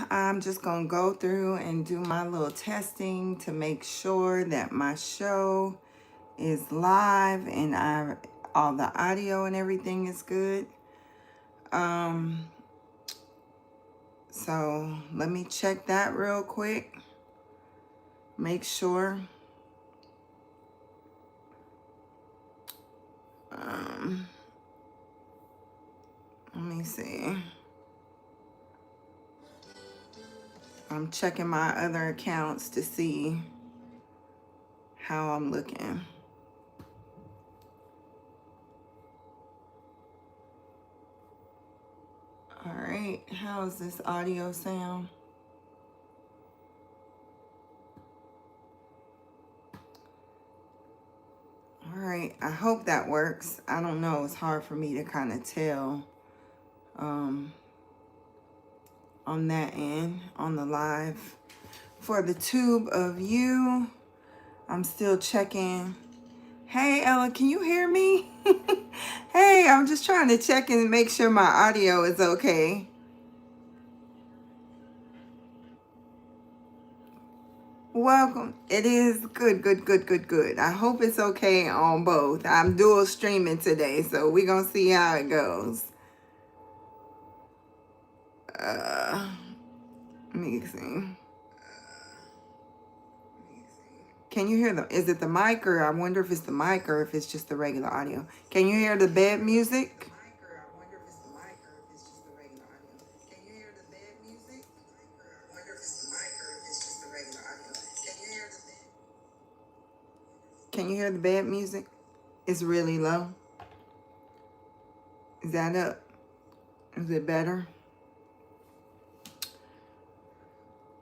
I'm just going to go through and do my little testing to make sure that my show is live and all the audio and everything is good. So let me check that real quick. Make sure. Let me see. I'm checking my other accounts to see how I'm looking. All right, how's this audio sound? All right, I hope that works. I don't know, it's hard for me to kind of tell on that end, on the live. For the tube of you, I'm still checking. Hey, Ella, can you hear me? Hey, I'm just trying to check and make sure my audio is okay. Welcome. It is good, good, good, good, good. I hope it's okay on both. I'm dual streaming today, so we're going to see how it goes. Let me see. Can you hear them? Is it the mic, or I wonder if it's the mic or if it's just the regular audio? Can you hear the bed music? Can you hear the bed music? It's really low. Is that up? Is it better?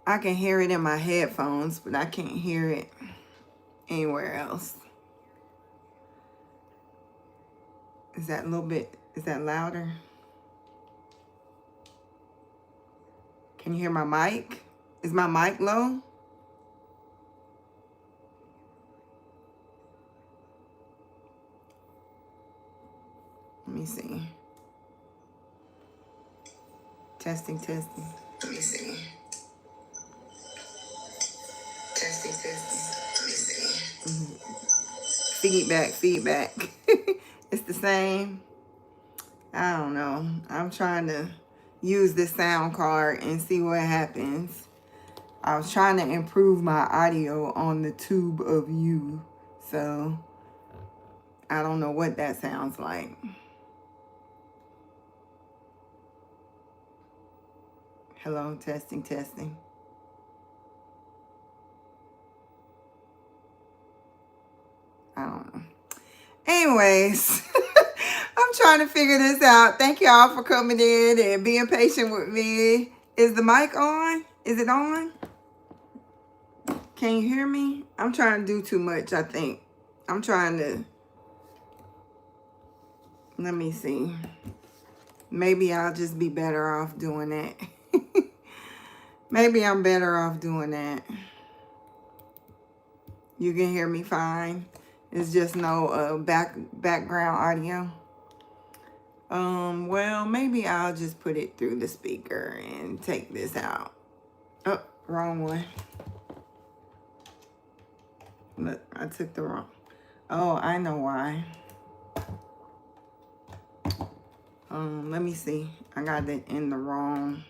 I can hear it in my headphones, but I can't hear it anywhere else. Is that a little bit, is that louder? Can you hear my mic? Is my mic low? Let me see. Testing, testing. Let me see. Testing, testing. Let me see. Feedback, feedback. It's the same. I don't know. I'm trying to use this sound card and see what happens. I was trying to improve my audio on the tube of you. So I don't know what that sounds like. Hello, testing, testing. I don't know. Anyways, I'm trying to figure this out. Thank y'all for coming in and being patient with me. Is the mic on? Is it on? Can you hear me? I'm trying to do too much, I think. I'm trying to... Let me see. Maybe I'll just be better off doing that. Maybe I'm better off doing that. You can hear me fine. It's just no background audio. Well, maybe I'll just put it through the speaker and take this out. Oh, wrong one. Look, I took the wrong. Oh, I know why. Let me see. I got it in the wrong.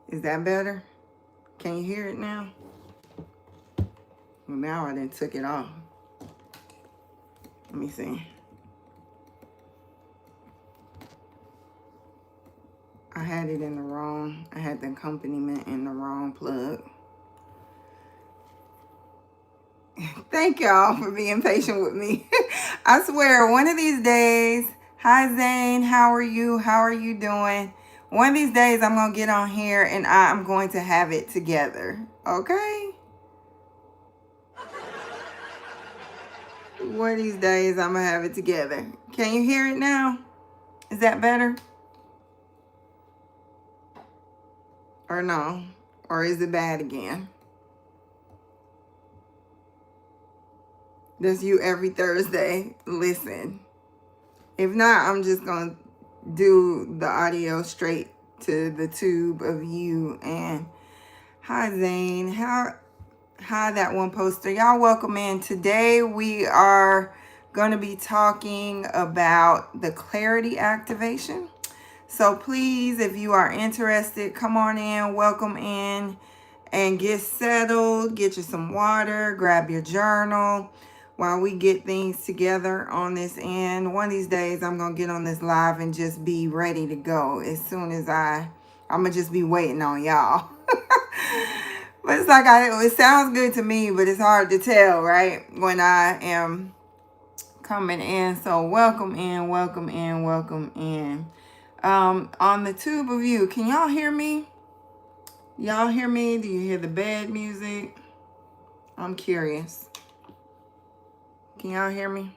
Is that better? Can you hear it now? Well, now I done took it off. Let me see. I had it in the wrong. I had the accompaniment in the wrong plug. Thank y'all for being patient with me. I swear, one of these days, hi Zane, how are you? How are you doing? One of these days, I'm going to get on here and I'm going to have it together. Okay? One of these days, I'm going to have it together. Can you hear it now? Is that better? Or no? Or is it bad again? That's you every Thursday. Listen. If not, I'm just going to do the audio straight to the tube of you. And hi Zane, hi that one poster. Y'all welcome in. Today we are going to be talking about the clarity activation. So please, if you are interested, come on in, welcome in, and get settled. Get you some water, grab your journal while we get things together on this end. One of these days, I'm going to get on this live and just be ready to go as soon as I'm going to just be waiting on y'all. But it's like, it sounds good to me, but it's hard to tell, right? When I am coming in. So welcome in, welcome in, welcome in. On the tube of you, can y'all hear me? Y'all hear me? Do you hear the bed music? I'm curious. Can y'all hear me?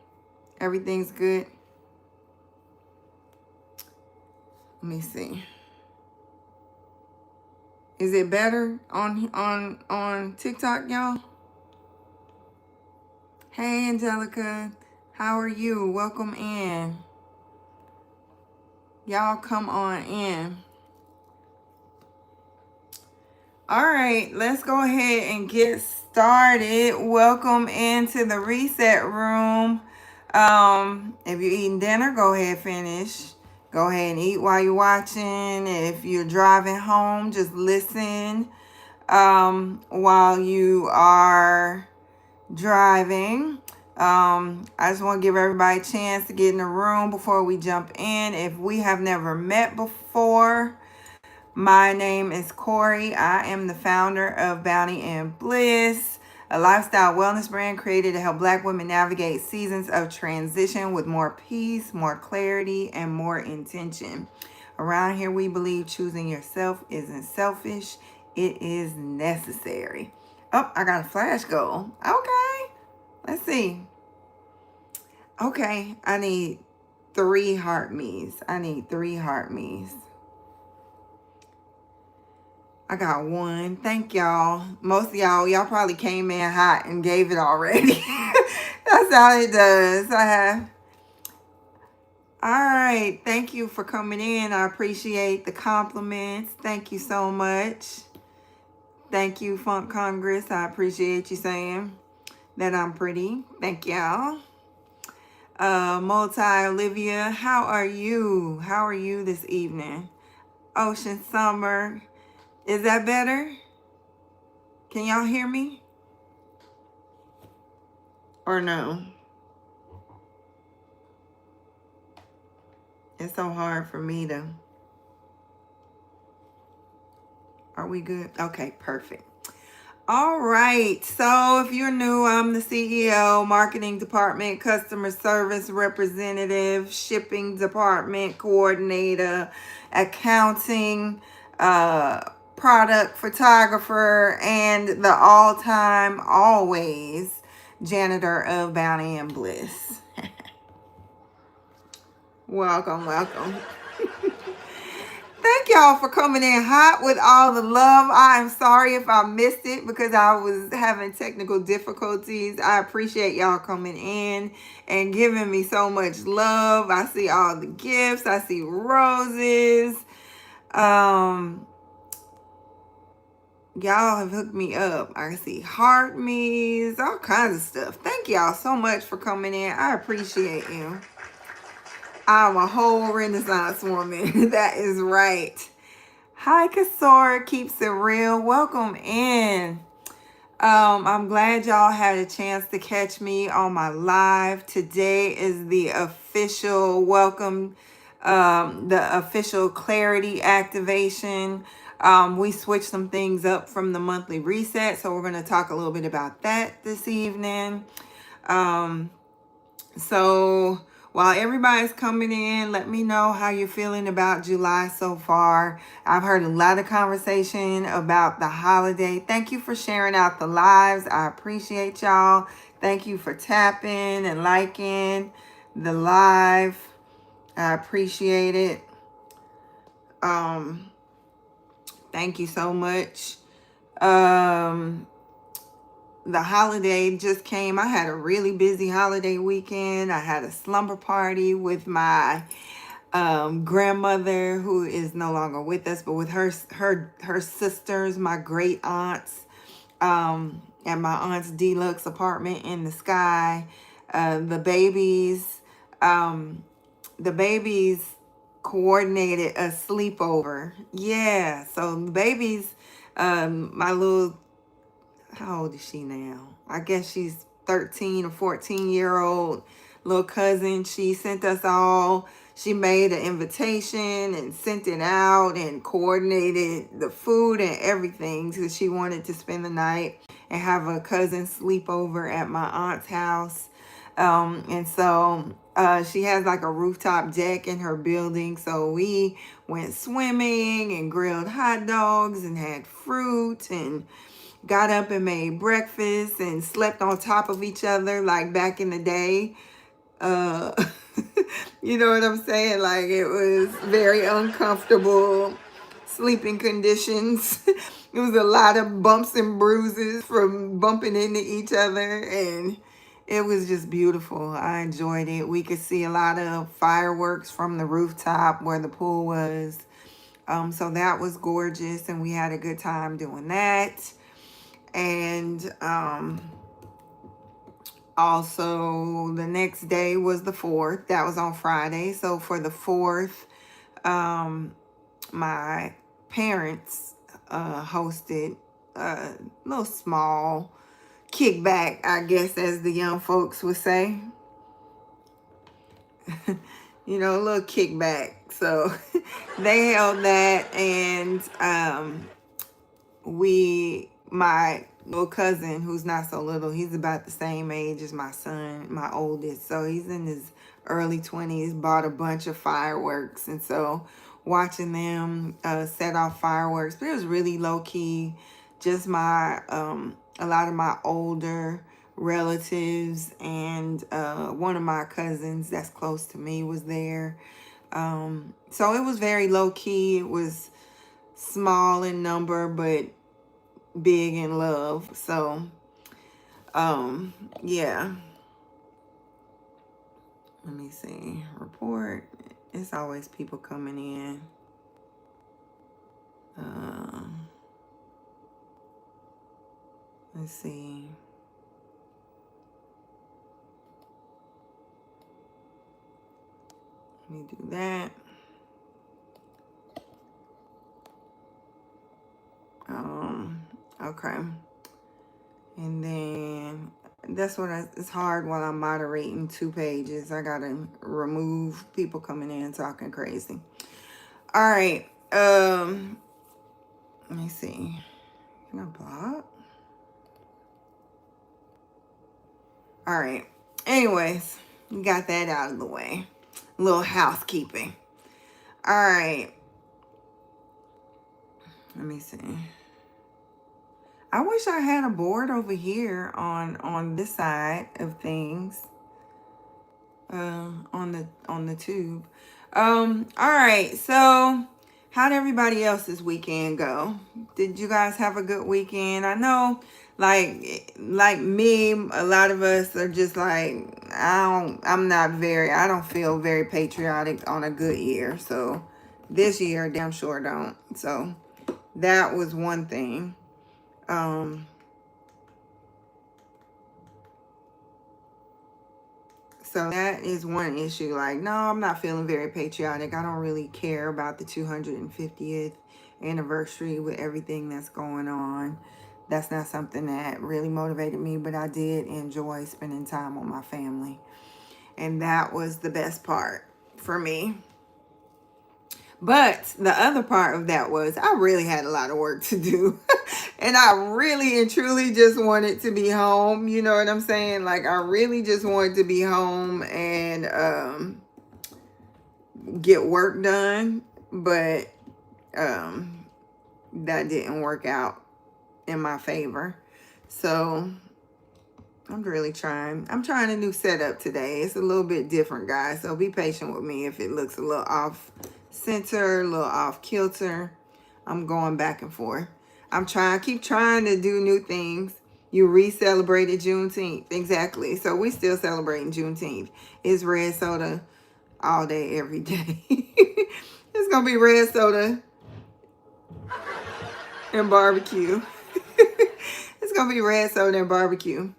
Everything's good? Let me see. Is it better on TikTok, y'all? Hey, Angelica. How are you? Welcome in. Y'all come on in. All right, let's go ahead and get started. Welcome into the reset room. If you're eating dinner, go ahead, finish. Go ahead and eat while you're watching. If you're driving home, just listen while you are driving. I just want to give everybody a chance to get in the room before we jump in. If we have never met before, my name is Corey. I am the founder of Bounty Bliss, a lifestyle wellness brand created to help Black women navigate seasons of transition with more peace, more clarity, and more intention. Around here, we believe choosing yourself isn't selfish. It is necessary. Oh, I got a flash goal. Okay. Let's see. Okay. I need 3 heart me's. I need 3 heart me's. I got 1. Thank y'all. Most of y'all probably came in hot and gave it already. That's how it does. All right. Thank you for coming in. I appreciate the compliments. Thank you so much. Thank you, Funk Congress. I appreciate you saying that I'm pretty. Thank y'all. Multi Olivia, how are you? How are you this evening? Ocean Summer. Is that better? Can y'all hear me? Or no? It's so hard for me to... Are we good? Okay, perfect. All right. So if you're new, I'm the CEO, marketing department, customer service representative, shipping department coordinator, accounting, product photographer, and the all-time, always janitor of Bounty and Bliss. Welcome, welcome. Thank y'all for coming in hot with all the love. I am sorry if I missed it because I was having technical difficulties. I appreciate y'all coming in and giving me so much love. I see all the gifts. I see roses. Y'all have hooked me up. I can see heart me's, all kinds of stuff. Thank y'all so much for coming in. I appreciate you. I'm a whole Renaissance woman. That is right. Hi, Kasora keeps it real. Welcome in. I'm glad y'all had a chance to catch me on my live. Today is the official welcome, the official clarity activation. We switched some things up from the monthly reset, so we're going to talk a little bit about that this evening. So while everybody's coming in, let me know how you're feeling about July so far. I've heard a lot of conversation about the holiday. Thank you for sharing out the lives. I appreciate y'all. Thank you for tapping and liking the live. I appreciate it. Thank you so much. The holiday just came. I had a really busy holiday weekend. I had a slumber party with my grandmother who is no longer with us, but with her sisters, my great aunts, at my aunt's deluxe apartment in the sky. The babies, the babies coordinated a sleepover. Yeah, so the babies, my little, how old is she now? I guess she's 13 or 14-year-old little cousin. She sent us all, she made an invitation and sent it out and coordinated the food and everything because she wanted to spend the night and have a cousin sleepover at my aunt's house. And so she has like a rooftop deck in her building. So we went swimming and grilled hot dogs and had fruit and got up and made breakfast and slept on top of each other like back in the day. Uh, you know what I'm saying? Like, it was very uncomfortable sleeping conditions. It was a lot of bumps and bruises from bumping into each other, and it was just beautiful. I enjoyed it. We could see a lot of fireworks from the rooftop where the pool was. So that was gorgeous, and we had a good time doing that. And also the next day was the 4th. That was on Friday. So for the 4th, my parents hosted a little small kickback, I guess, as the young folks would say. You know, a little kickback. So they held that, and my little cousin, who's not so little, he's about the same age as my son, my oldest. So he's in his early 20s, bought a bunch of fireworks. And so watching them set off fireworks, but it was really low key. Just my, a lot of my older relatives and one of my cousins that's close to me was there. So it was very low key. It was small in number, but big in love. So yeah, let me see. Report. It's always people coming in. Let's see. Let me do that. Okay. And then that's what it's hard while I'm moderating 2 pages. I gotta remove people coming in talking crazy. All right. Let me see. Can I block? All right. Anyways, got that out of the way. A little housekeeping. All right. Let me see. I wish I had a board over here on this side of things. On the tube. All right. So how'd everybody else's weekend go? Did you guys have a good weekend? I know, like me, a lot of us are just like, I don't feel very patriotic on a good year. So this year, damn sure don't. So that was one thing. So that is one issue. Like, no, I'm not feeling very patriotic. I don't really care about the 250th anniversary with everything that's going on. That's not something that really motivated me, but I did enjoy spending time with my family. And that was the best part for me. But the other part of that was I really had a lot of work to do. And I really and truly just wanted to be home. You know what I'm saying? Like, I really just wanted to be home and get work done. But that didn't work out in my favor. So I'm really trying. I'm trying a new setup today. It's a little bit different, guys. So be patient with me if it looks a little off center, a little off kilter. I'm going back and forth. Keep trying to do new things. You re-celebrated Juneteenth. Exactly. So we still celebrating Juneteenth. It's red soda all day, every day. It's going to be red soda and barbecue. It's going to be red soda and barbecue.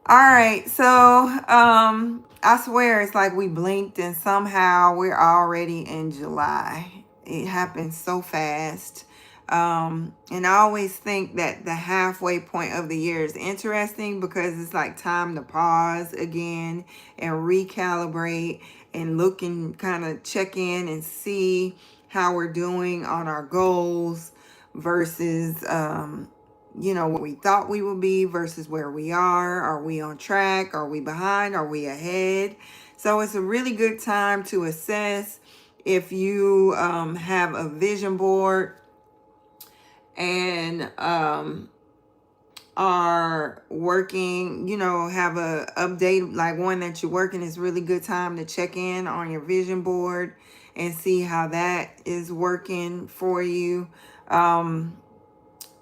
All right, so I swear it's like we blinked and somehow we're already in July. It happens so fast. And I always think that the halfway point of the year is interesting because it's like time to pause again and recalibrate and look and kind of check in and see how we're doing on our goals versus you know, what we thought we would be versus where we are. Are we on track? Are we behind? Are we ahead? So it's a really good time to assess if you have a vision board and are working, you know, have a update like one that you're working. It's really good time to check in on your vision board and see how that is working for you.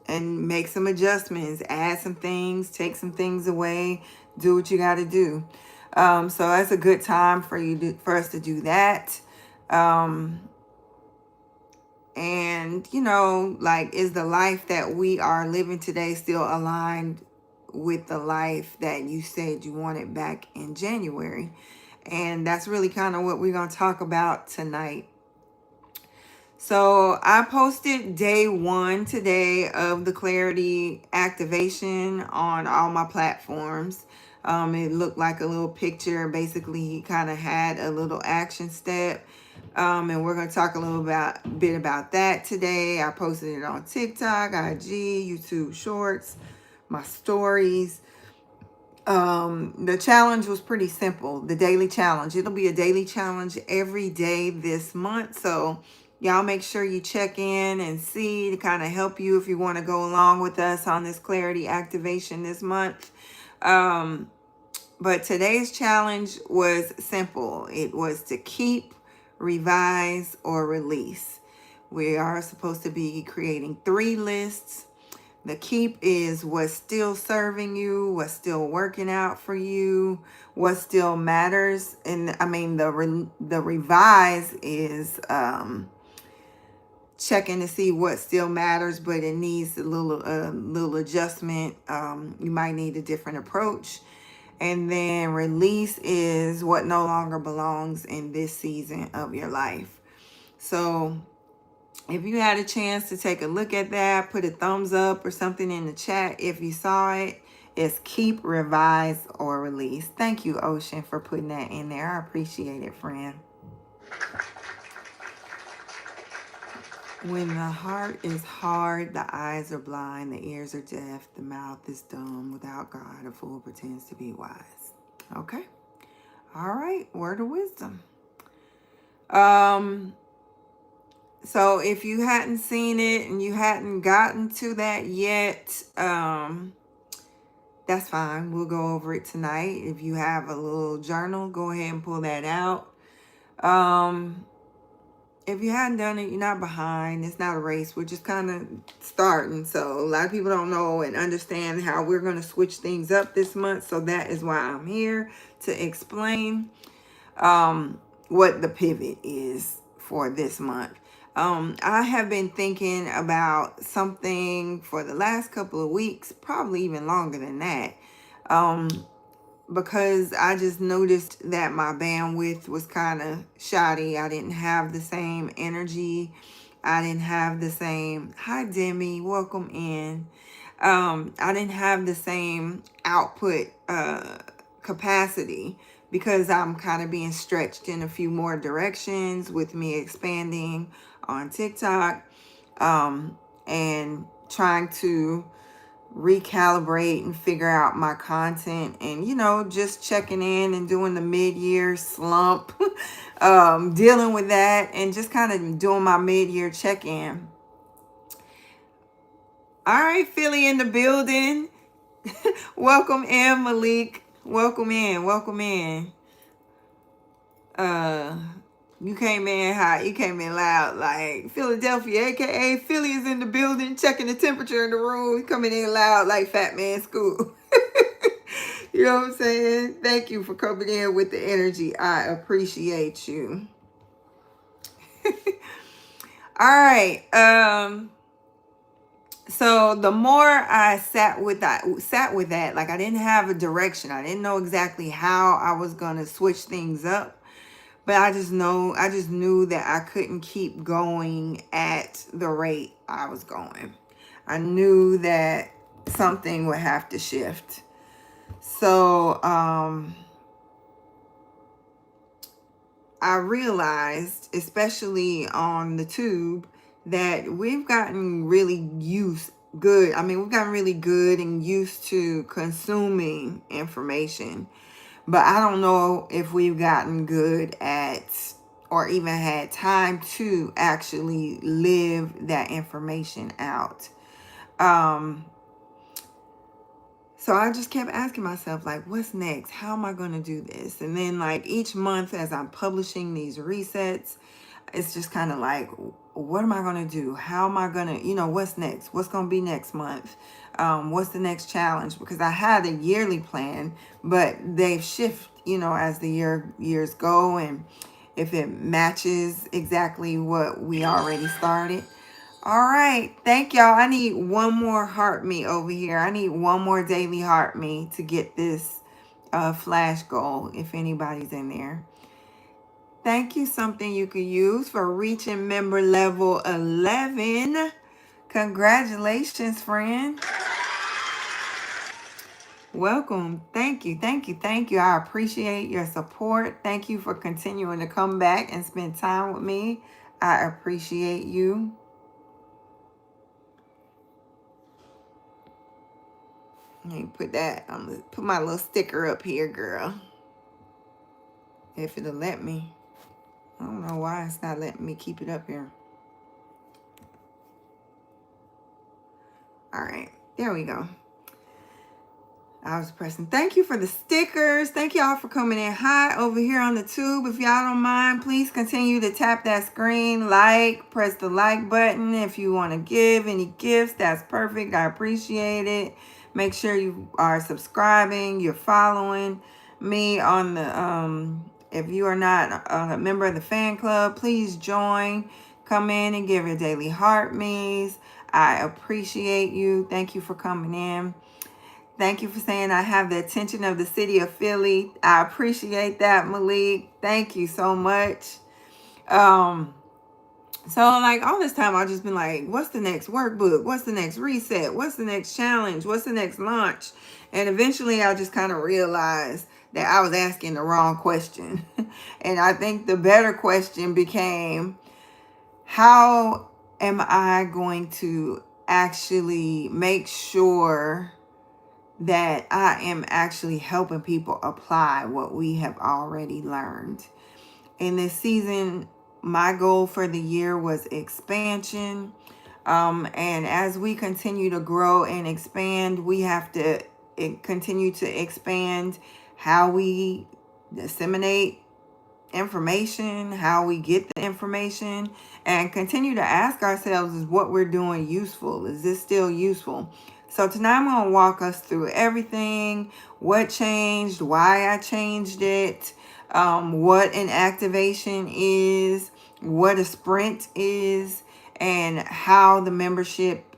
And make some adjustments, add some things, take some things away, do what you got to do. So that's a good time for for us to do that. And, you know, like, is the life that we are living today still aligned with the life that you said you wanted back in January? And that's really kind of what we're going to talk about tonight. So I posted day 1 today of the clarity activation on all my platforms. It looked like a little picture. Basically, he kind of had a little action step. And we're going to talk a little bit about that today. I posted it on TikTok, IG, YouTube Shorts, my stories. The challenge was pretty simple. The daily challenge. It'll be a daily challenge every day this month. So y'all make sure you check in and see to kind of help you if you want to go along with us on this clarity activation this month. But today's challenge was simple. It was to keep, revise, or release. We are supposed to be creating 3 lists. The keep is what's still serving you, what's still working out for you, what still matters. And I mean, the revise is checking to see what still matters, but it needs a little adjustment. You might need a different approach. And then release is what no longer belongs in this season of your life. So if you had a chance to take a look at that, put a thumbs up or something in the chat if you saw it. It's keep, revise, or release. Thank you, Ocean, for putting that in there. I appreciate it, friend. When the heart is hard, the eyes are blind, the ears are deaf, the mouth is dumb. Without God, a fool pretends to be wise. Okay. All right. Word of wisdom. So if you hadn't seen it and you hadn't gotten to that yet, that's fine. We'll go over it tonight. If you have a little journal, go ahead and pull that out. If you hadn't done it, you're not behind. It's not a race. We're just kind of starting. So a lot of people don't know and understand how we're going to switch things up this month. So that is why I'm here to explain what the pivot is for this month. I have been thinking about something for the last couple of weeks, probably even longer than that. Because I just noticed that my bandwidth was kind of shoddy. I didn't have the same energy. I didn't have the same, hi Demi, welcome in. I didn't have the same output capacity because I'm kind of being stretched in a few more directions with me expanding on TikTok and trying to recalibrate and figure out my content and, you know, just checking in and doing the mid-year slump, dealing with that and just kind of doing my mid-year check-in. All right, Philly in the building. Welcome in, Malik. Welcome in. Welcome in. You came in hot. You came in loud, like Philadelphia, aka Philly is in the building, checking the temperature in the room. Coming in loud like Fat Man Scoop. You know what I'm saying? Thank you for coming in with the energy. I appreciate you. All right. So the more I sat with that, like I didn't have a direction. I didn't know exactly how I was gonna switch things up. But I just knew that I couldn't keep going at the rate I was going. I knew that something would have to shift. So I realized, especially on the tube, that we've gotten really we've gotten really good and used to consuming information. But I don't know if we've gotten good at or even had time to actually live that information out. So I just kept asking myself, like, what's next? How am I going to do this? And then, like, each month as I'm publishing these resets, it's just kind of like, what am I going to do? How am I going to, what's next? What's going to be next month? What's the next challenge? Because I had a yearly plan, but they've shifted, as the years go, and if it matches exactly what we already started. All right. Thank y'all. I need one more heart me over here. I need one more daily heart me to get this flash goal, if anybody's in there. Thank you. Something you could use for reaching member level 11. Congratulations, friend. Welcome. Thank you. Thank you. Thank you. I appreciate your support. Thank you for continuing to come back and spend time with me. I appreciate you. Let me put that. I'm gonna put my little sticker up here, girl. If it'll let me. I don't know why it's not letting me keep it up here. All right. There we go. I was pressing. Thank you for the stickers. Thank y'all for coming in hot over here on the tube. If y'all don't mind, please continue to tap that screen, press the like button. If you want to give any gifts, that's perfect. I appreciate it. Make sure you are subscribing. You're following me on the, if you are not a member of the fan club, please join. Come in and give your daily heart me's. I appreciate you. Thank you for coming in. Thank you for saying I have the attention of the city of Philly. I appreciate that, Malik. Thank you so much. So like all this time I've just been like, what's the next workbook? What's the next reset? What's the next challenge? What's the next launch? And eventually I just kind of realized that I was asking the wrong question. And I think the better question became, how am I going to actually make sure that I am actually helping people apply what we have already learned? In this season, my goal for the year was expansion. And as we continue to grow and expand, we have to continue to expand how we disseminate information, how we get the information, and continue to ask ourselves, is what we're doing useful? Is this still useful? So tonight I'm going to walk us through everything, what changed, why I changed it, what an activation is, what a sprint is, and how the membership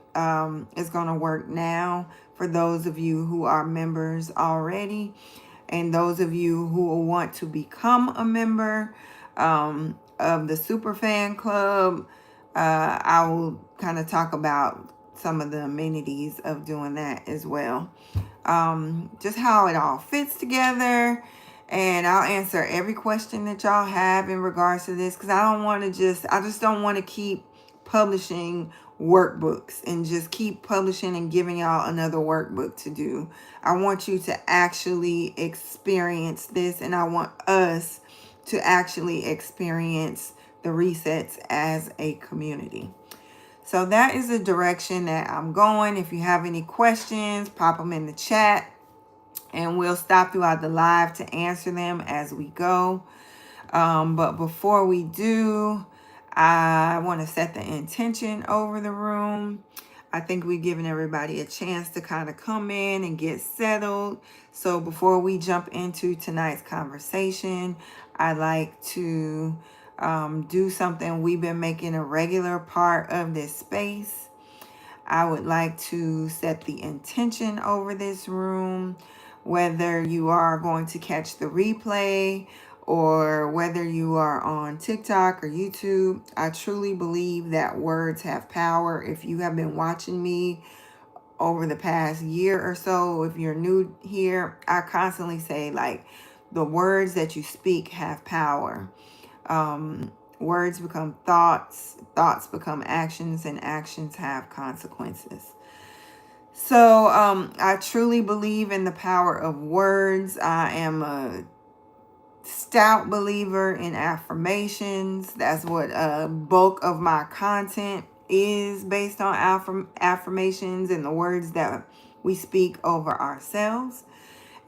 is going to work now for those of you who are members already, and those of you who will want to become a member of the Super Fan Club. I will kind of talk about some of the amenities of doing that as well. Just how it all fits together. And I'll answer every question that y'all have in regards to this, because I just don't want to keep publishing workbooks and just keep publishing and giving y'all another workbook to do. I want you to actually experience this, and I want us to actually experience the resets as a community. So that is the direction that I'm going. If you have any questions, pop them in the chat, and we'll stop throughout the live to answer them as we go. But before we do, I want to set the intention over the room. I think we've given everybody a chance to kind of come in and get settled. So before we jump into tonight's conversation, I like to do something we've been making a regular part of this space. I would like to set the intention over this room, whether you are going to catch the replay or whether you are on TikTok or YouTube. I truly believe that words have power. If you have been watching me over the past year or so, if you're new here, I constantly say, like, the words that you speak have power. Words become thoughts, thoughts become actions, and actions have consequences. So I truly believe in the power of words. I am a stout believer in affirmations. That's what bulk of my content is based on affirmations and the words that we speak over ourselves.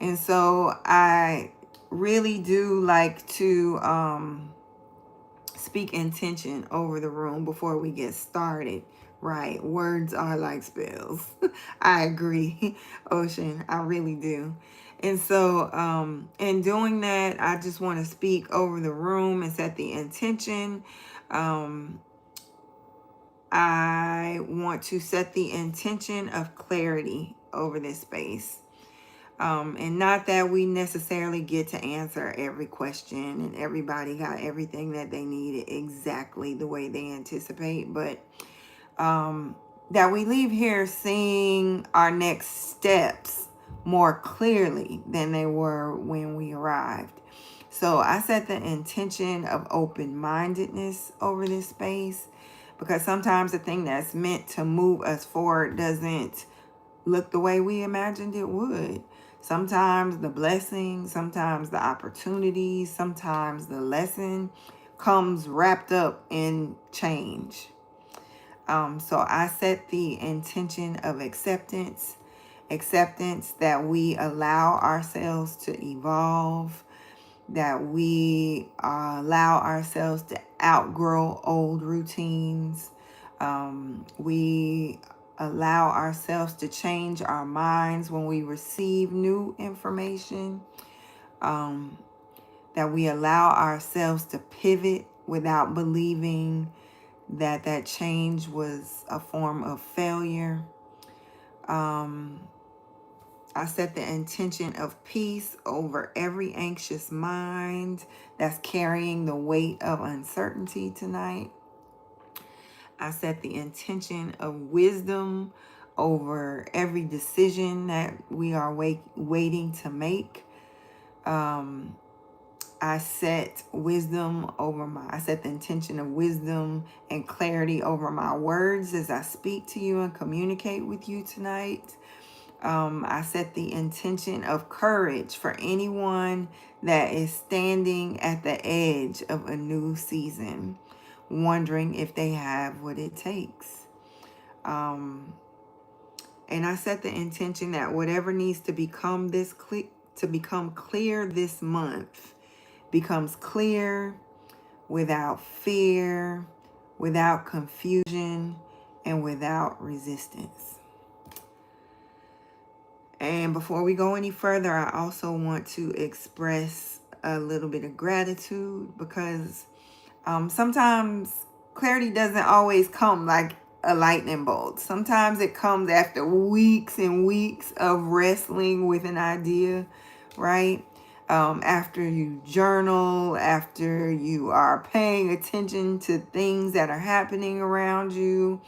And so I really do like to speak intention over the room before we get started. Right, words are like spells. I agree, Ocean. I really do. And so in doing that, I just want to speak over the room and set the intention. I want to set the intention of clarity over this space. And not that we necessarily get to answer every question and everybody got everything that they needed exactly the way they anticipate, but that we leave here seeing our next steps more clearly than they were when we arrived. So I set the intention of open-mindedness over this space, because sometimes the thing that's meant to move us forward doesn't look the way we imagined it would. Sometimes the blessing, sometimes the opportunity, sometimes the lesson comes wrapped up in change. So I set the intention of acceptance that we allow ourselves to evolve, that we allow ourselves to outgrow old routines. We allow ourselves to change our minds when we receive new information. That we allow ourselves to pivot without believing that change was a form of failure. I set the intention of peace over every anxious mind that's carrying the weight of uncertainty tonight. I set the intention of wisdom over every decision that we are waiting to make. I set the intention of wisdom and clarity over my words as I speak to you and communicate with you tonight. I set the intention of courage for anyone that is standing at the edge of a new season, wondering if they have what it takes. And I set the intention that whatever needs to become clear this month becomes clear without fear, without confusion, and without resistance. And before we go any further, I also want to express a little bit of gratitude, because sometimes clarity doesn't always come like a lightning bolt. Sometimes it comes after weeks and weeks of wrestling with an idea, right? After you journal, after you are paying attention to things that are happening around you,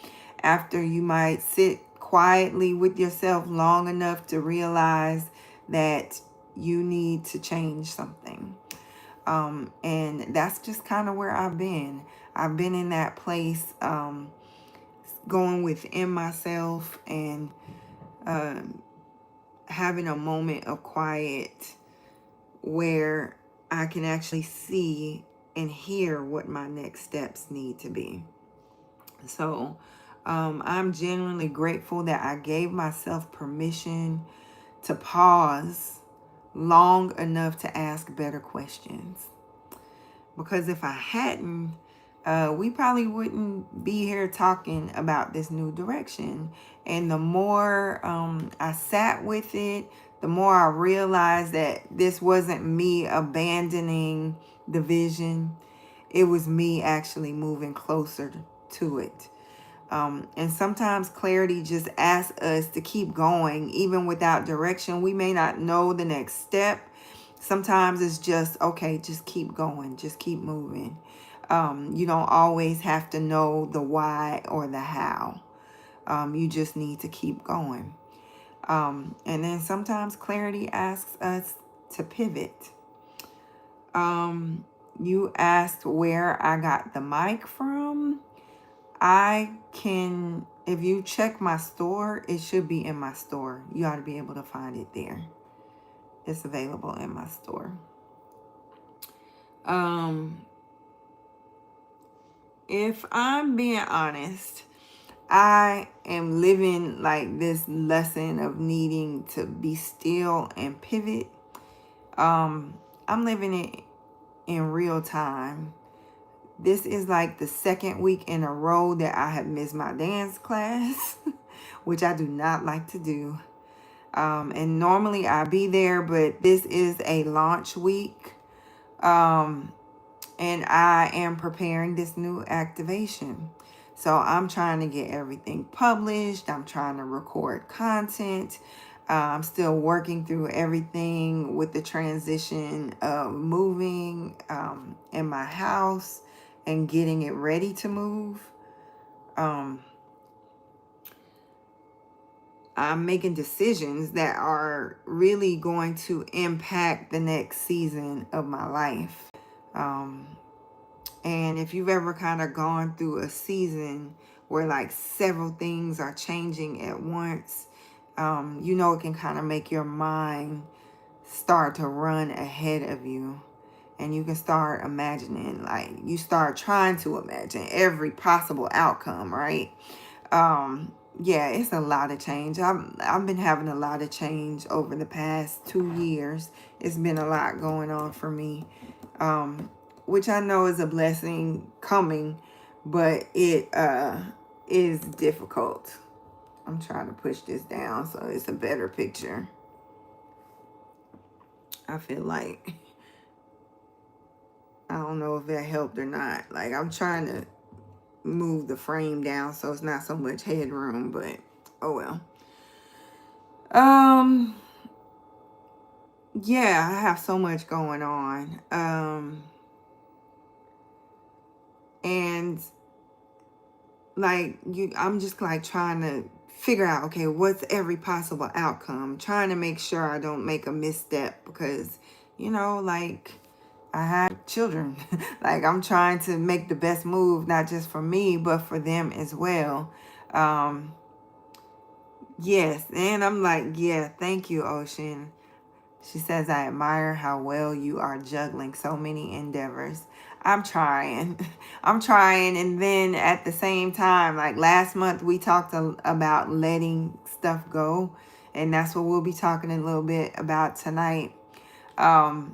after you might sit quietly with yourself long enough to realize that you need to change something. And that's just kind of where I've been. I've been in that place, going within myself and having a moment of quiet where I can actually see and hear what my next steps need to be. So I'm genuinely grateful that I gave myself permission to pause long enough to ask better questions. Because if I hadn't, we probably wouldn't be here talking about this new direction. And the more I sat with it, the more I realized that this wasn't me abandoning the vision. It was me actually moving closer to it. And sometimes clarity just asks us to keep going, even without direction. We may not know the next step. Sometimes it's just, okay, just keep going, just keep moving. You don't always have to know the why or the how. You just need to keep going. And then sometimes clarity asks us to pivot. You asked where I got the mic from. If you check my store, it should be in my store. You ought to be able to find it there. It's available in my store. If I'm being honest, I am living like this lesson of needing to be still and pivot. I'm living it in real time. This is like the second week in a row that I have missed my dance class, which I do not like to do. And normally I be there, but this is a launch week. And I am preparing this new activation. So I'm trying to get everything published. I'm trying to record content. I'm still working through everything with the transition of moving in my house and getting it ready to move. I'm making decisions that are really going to impact the next season of my life. And if you've ever kind of gone through a season where like several things are changing at once, you know, it can kind of make your mind start to run ahead of you. And you can start imagining, like you start trying to imagine every possible outcome, right? Yeah, it's a lot of change. I've been having a lot of change over the past 2 years. It's been a lot going on for me. Which I know is a blessing coming, but it is difficult. I'm trying to push this down so it's a better picture. I feel like, I don't know if that helped or not. Like I'm trying to move the frame down so it's not so much headroom, but oh well. Yeah, I have so much going on. And like I'm just like trying to figure out, okay, what's every possible outcome, trying to make sure I don't make a misstep because, you know, like I have children. Like I'm trying to make the best move, not just for me, but for them as well. Yes. And I'm like, yeah, thank you, Ocean. She says, I admire how well you are juggling so many endeavors. I'm trying. I'm trying. And then at the same time, like last month, we talked about letting stuff go. And that's what we'll be talking a little bit about tonight. Because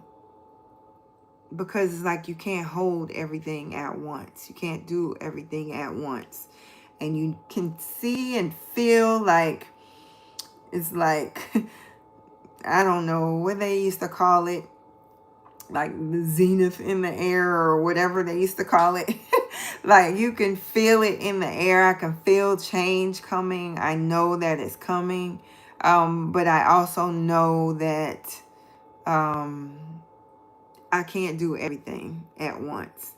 it's like you can't hold everything at once. You can't do everything at once. And you can see and feel like it's like... I don't know what they used to call it, like the zenith in the air or whatever they used to call it. Like you can feel it in the air. I can feel change coming. I know that it's coming. But I also know that I can't do everything at once.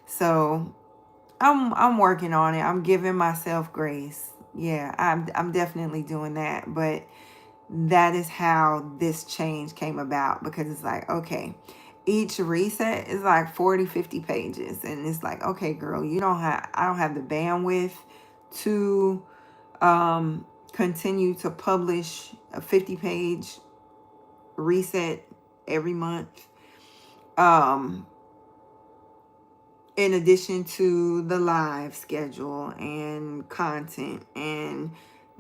So I'm working on it. I'm giving myself grace. Yeah, I'm definitely doing that. But that is how this change came about, because it's like, okay, each reset is like 40-50 pages, and it's like, okay, girl, I don't have the bandwidth to continue to publish a 50-page reset every month, in addition to the live schedule and content and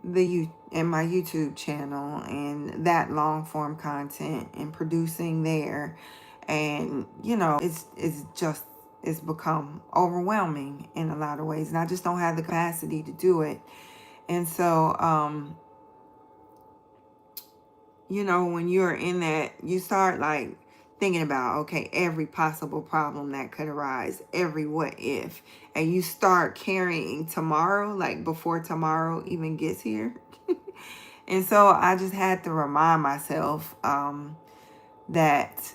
my YouTube channel and that long form content and producing there. And you know, it's just it's become overwhelming in a lot of ways. And I just don't have the capacity to do it. And so, you know, when you're in that, you start like thinking about, okay, every possible problem that could arise, every what if, and you start carrying tomorrow, like before tomorrow even gets here. And so I just had to remind myself that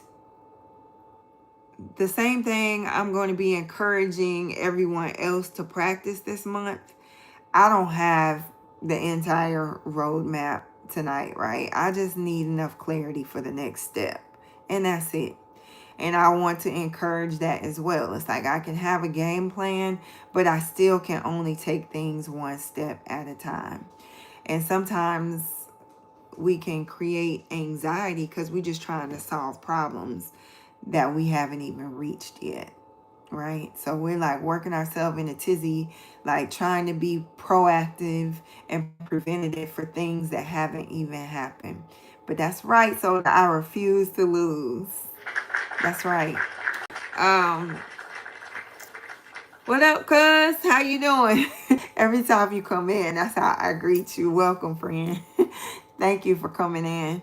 the same thing I'm going to be encouraging everyone else to practice this month. I don't have the entire roadmap tonight, right? I just need enough clarity for the next step. And that's it. And I want to encourage that as well. It's like I can have a game plan, but I still can only take things one step at a time. And sometimes we can create anxiety because we're just trying to solve problems that we haven't even reached yet. Right? So we're like working ourselves in a tizzy, like trying to be proactive and preventative for things that haven't even happened. But that's right. So I refuse to lose. That's right. Um, what up, cuz? How you doing? Every time you come in, that's how I greet you. Welcome, friend. Thank you for coming in.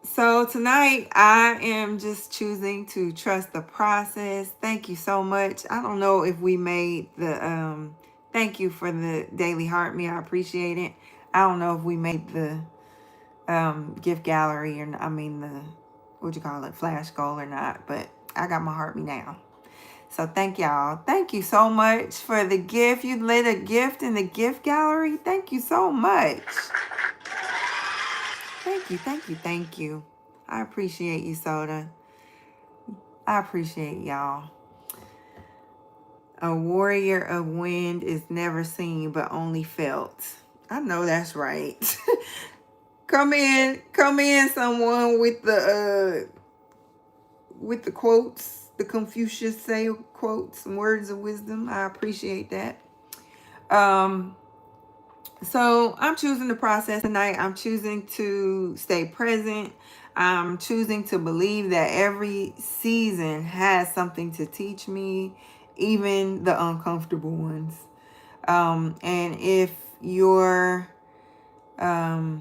So tonight I am just choosing to trust the process. Thank you so much. I don't know if we made the thank you for the daily heart me. I appreciate it. I don't know if we made the gift gallery or I mean the what you call it, flash goal or not, but I got my heart me now. So thank y'all. Thank you so much for the gift. You lit a gift in the gift gallery. Thank you so much. Thank you, thank you, thank you. I appreciate you, Soda. I appreciate y'all. A warrior of wind is never seen but only felt. I know that's right. Come in, someone with the quotes, the Confucius say quotes, some words of wisdom. I appreciate that. So I'm choosing the process tonight. I'm choosing to stay present. I'm choosing to believe that every season has something to teach me, even the uncomfortable ones. And if you're in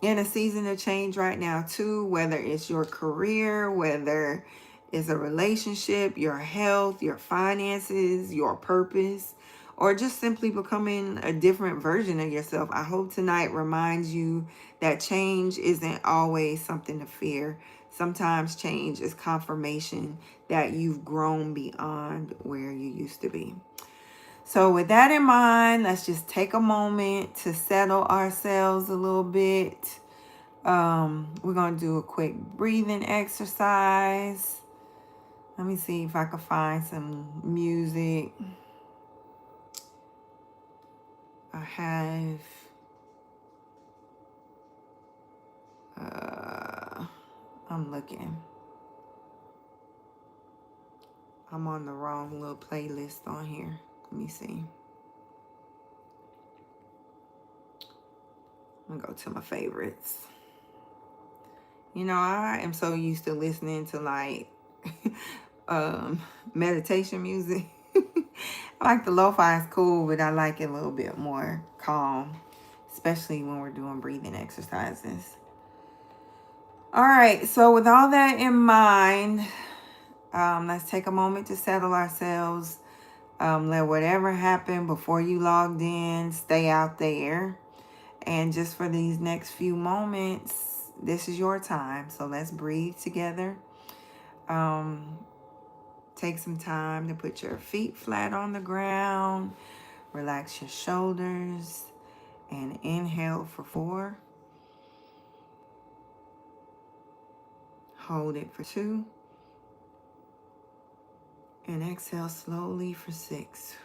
a season of change right now too, whether it's your career, whether it's a relationship, your health, your finances, your purpose, or just simply becoming a different version of yourself, I hope tonight reminds you that change isn't always something to fear. Sometimes change is confirmation that you've grown beyond where you used to be. So with that in mind, let's just take a moment to settle ourselves a little bit. We're going to do a quick breathing exercise. Let me see if I can find some music. I have, I'm looking. I'm on the wrong little playlist on here. Let me see. I'm going to go to my favorites. You know, I am so used to listening to like meditation music. I like the lo-fi is cool, but I like it a little bit more calm, especially when we're doing breathing exercises. All right, so with all that in mind, let's take a moment to settle ourselves. Let whatever happened before you logged in stay out there. And just for these next few moments, this is your time. So let's breathe together. Take some time to put your feet flat on the ground. Relax your shoulders. And inhale for 4. Hold it for 2. And exhale slowly for 6.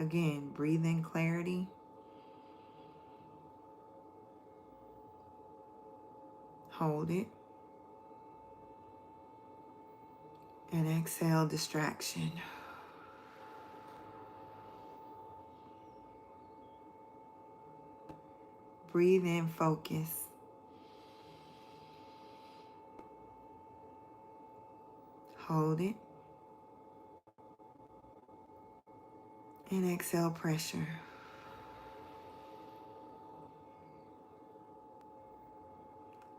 Again, breathe in clarity. Hold it. And exhale distraction. Breathe in, focus. Hold it. And exhale, pressure.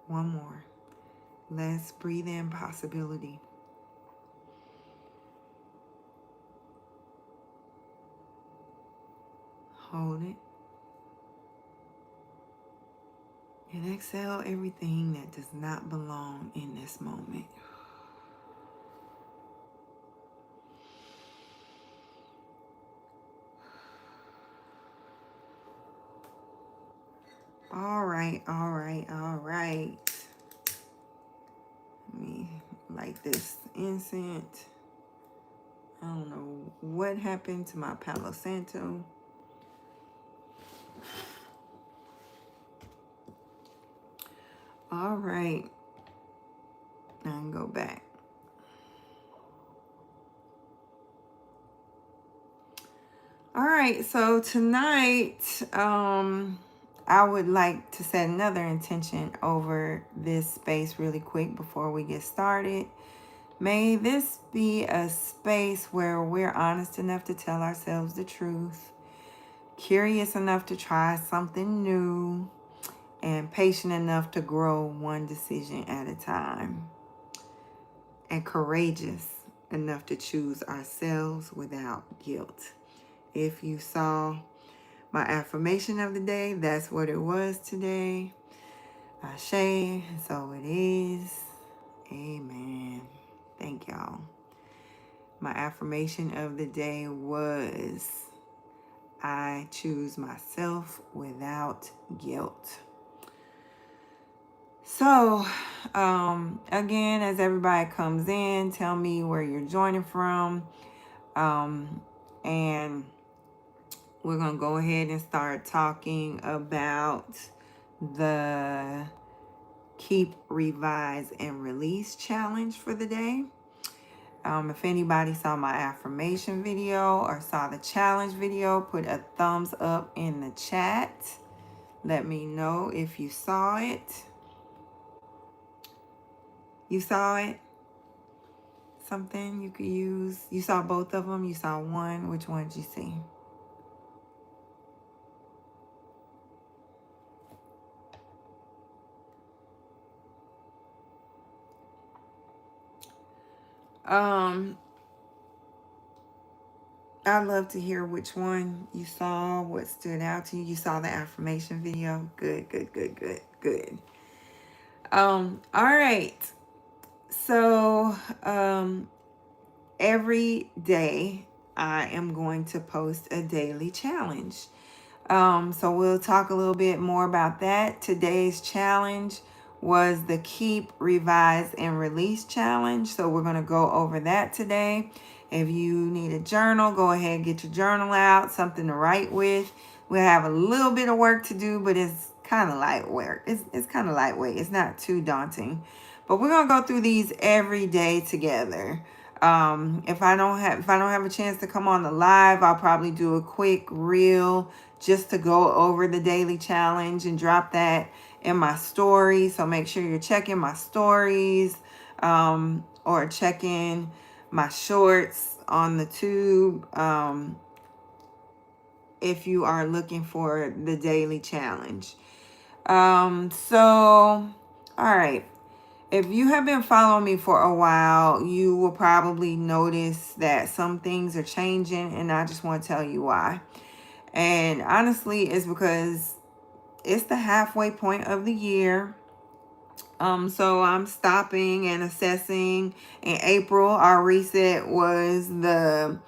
One more. Let's breathe in, possibility. Hold it. And exhale everything that does not belong in this moment. All right, all right, all right. Let me light this incense. I don't know what happened to my Palo Santo. All right. Now I can go back. All right, so tonight, I would like to set another intention over this space really quick before we get started. May this be a space where we're honest enough to tell ourselves the truth, curious enough to try something new, and patient enough to grow one decision at a time, and courageous enough to choose ourselves without guilt. If you saw my affirmation of the day, that's what it was today. Ashe, so it is. Amen. Thank y'all. My affirmation of the day was, I choose myself without guilt. So, again, as everybody comes in, tell me where you're joining from. And we're going to go ahead and start talking about the Keep, Revise, and Release challenge for the day. If anybody saw my affirmation video or saw the challenge video, put a thumbs up in the chat. Let me know if you saw it. You saw it? Something you could use? You saw both of them? You saw one? Which one did you see? I'd love to hear which one you saw, what stood out to you. You saw the affirmation video. Good, good, good, good, good. All right. So, every day I am going to post a daily challenge. So we'll talk a little bit more about that. Today's challenge was the Keep, Revise, and Release challenge. So we're going to go over that today. If you need a journal, go ahead and get your journal out, something to write with. We'll have a little bit of work to do, but it's kind of light work. It's kind of lightweight. It's not too daunting. But we're going to go through these every day together. If I don't have a chance to come on the live, I'll probably do a quick reel just to go over the daily challenge and drop that in my story. So make sure you're checking my stories, or checking my shorts on the tube, if you are looking for the daily challenge. All right. If you have been following me for a while, you will probably notice that some things are changing, and I just want to tell you why. And honestly, it's because it's the halfway point of the year. So I'm stopping and assessing. In April, our reset was the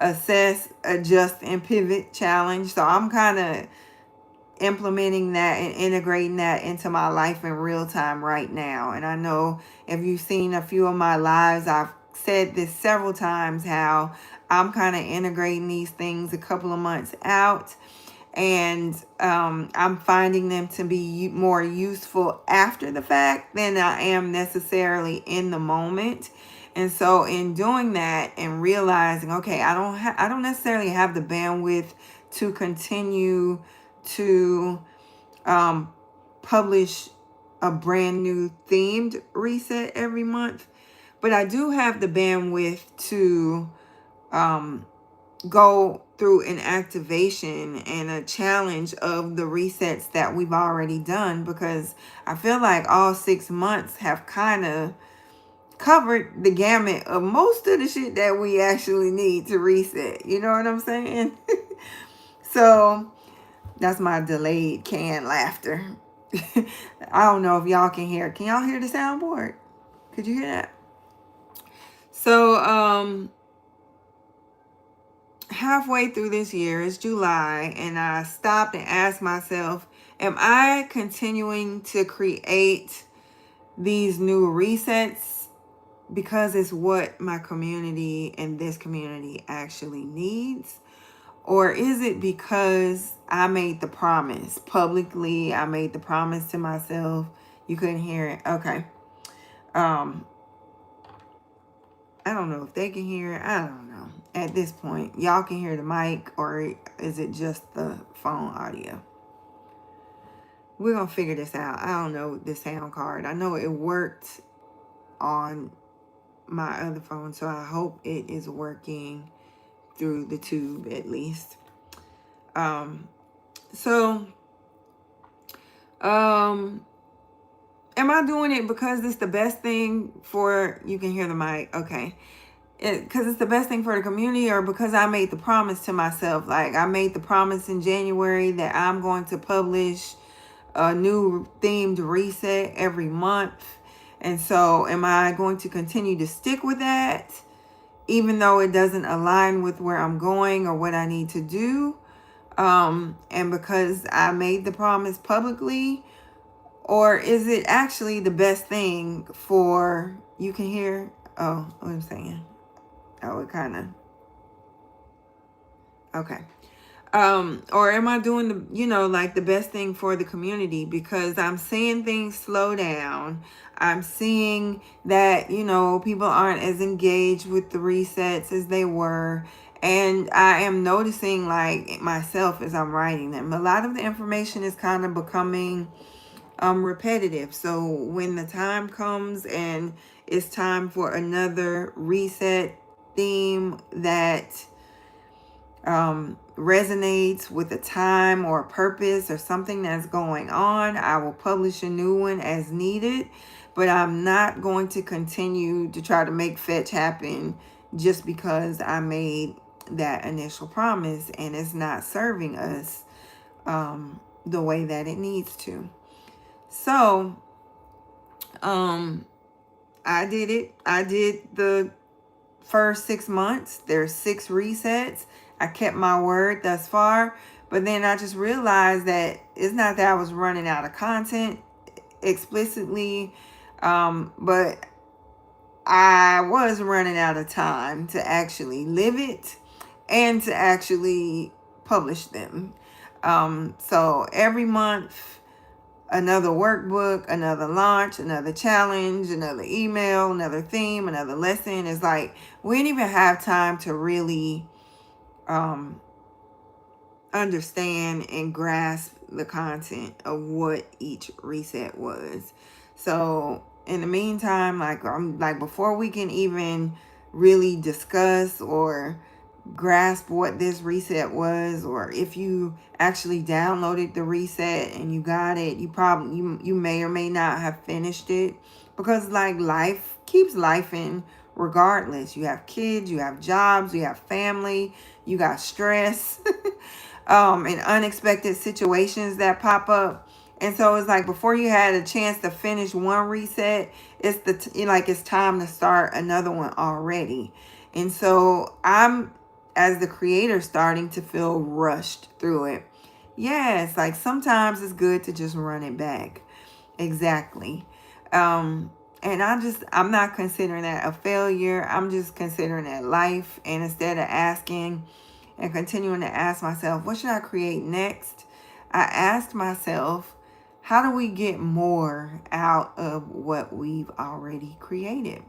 assess, adjust, and pivot challenge. So I'm kind of implementing that and integrating that into my life in real time right now. And I know if you've seen a few of my lives, I've said this several times, how I'm kind of integrating these things a couple of months out. And I'm finding them to be more useful after the fact than I am necessarily in the moment. And so in doing that and realizing, okay, I don't necessarily have the bandwidth to continue to publish a brand new themed reset every month. But I do have the bandwidth to go through an activation and a challenge of the resets that we've already done, because I feel like all 6 months have kind of covered the gamut of most of the shit that we actually need to reset. You know what I'm saying? So that's my delayed canned laughter. I don't know if y'all can hear. Can y'all hear the soundboard? Could you hear that? So, halfway through this year, it's July, and I stopped and asked myself, am I continuing to create these new resets because it's what my community and this community actually needs? Or is it because I made the promise publicly? I made the promise to myself. You couldn't hear it? Okay. I don't know if they can hear it. I don't know. At this point, y'all can hear the mic, or is it just the phone audio? We're going to figure this out. I don't know the sound card. I know it worked on my other phone, so I hope it is working through the tube at least. Am I doing it because it's the best thing for, you can hear the mic, okay, because it's the best thing for the community, or because I made the promise to myself? Like, I made the promise in January that I'm going to publish a new themed reset every month, and so am I going to continue to stick with that even though it doesn't align with where I'm going or what I need to do? And because I made the promise publicly? Or is it actually the best thing for, you can hear, oh, what I'm saying? Oh, it kind of, okay. Or am I doing the, like the best thing for the community? Because I'm seeing things slow down. I'm seeing that, people aren't as engaged with the resets as they were. And I am noticing, like, myself as I'm writing them, a lot of the information is kind of becoming repetitive. So when the time comes and it's time for another reset theme that resonates with a time or a purpose or something that's going on, I will publish a new one as needed. But I'm not going to continue to try to make fetch happen just because I made that initial promise and it's not serving us the way that it needs to. So, I did it. I did the first 6 months. There's 6 resets. I kept my word thus far. But then I just realized that it's not that I was running out of content explicitly, but I was running out of time to actually live it and to actually publish them. So every month, another workbook, another launch, another challenge, another email, another theme, another lesson. It's like we didn't even have time to really understand and grasp the content of what each reset was. So in the meantime, before we can even really discuss or grasp what this reset was, or if you actually downloaded the reset and you got it, you may or may not have finished it, because like life keeps lifing regardless. You have kids, you have jobs, you have family, you got stress and unexpected situations that pop up. And so it's like before you had a chance to finish one reset, it's time to start another one already. And so I'm, as the creator, starting to feel rushed through it. Yes, like sometimes it's good to just run it back. Exactly. And I'm not considering that a failure. I'm just considering that life. And instead of asking and continuing to ask myself, what should I create next? I asked myself, how do we get more out of what we've already created?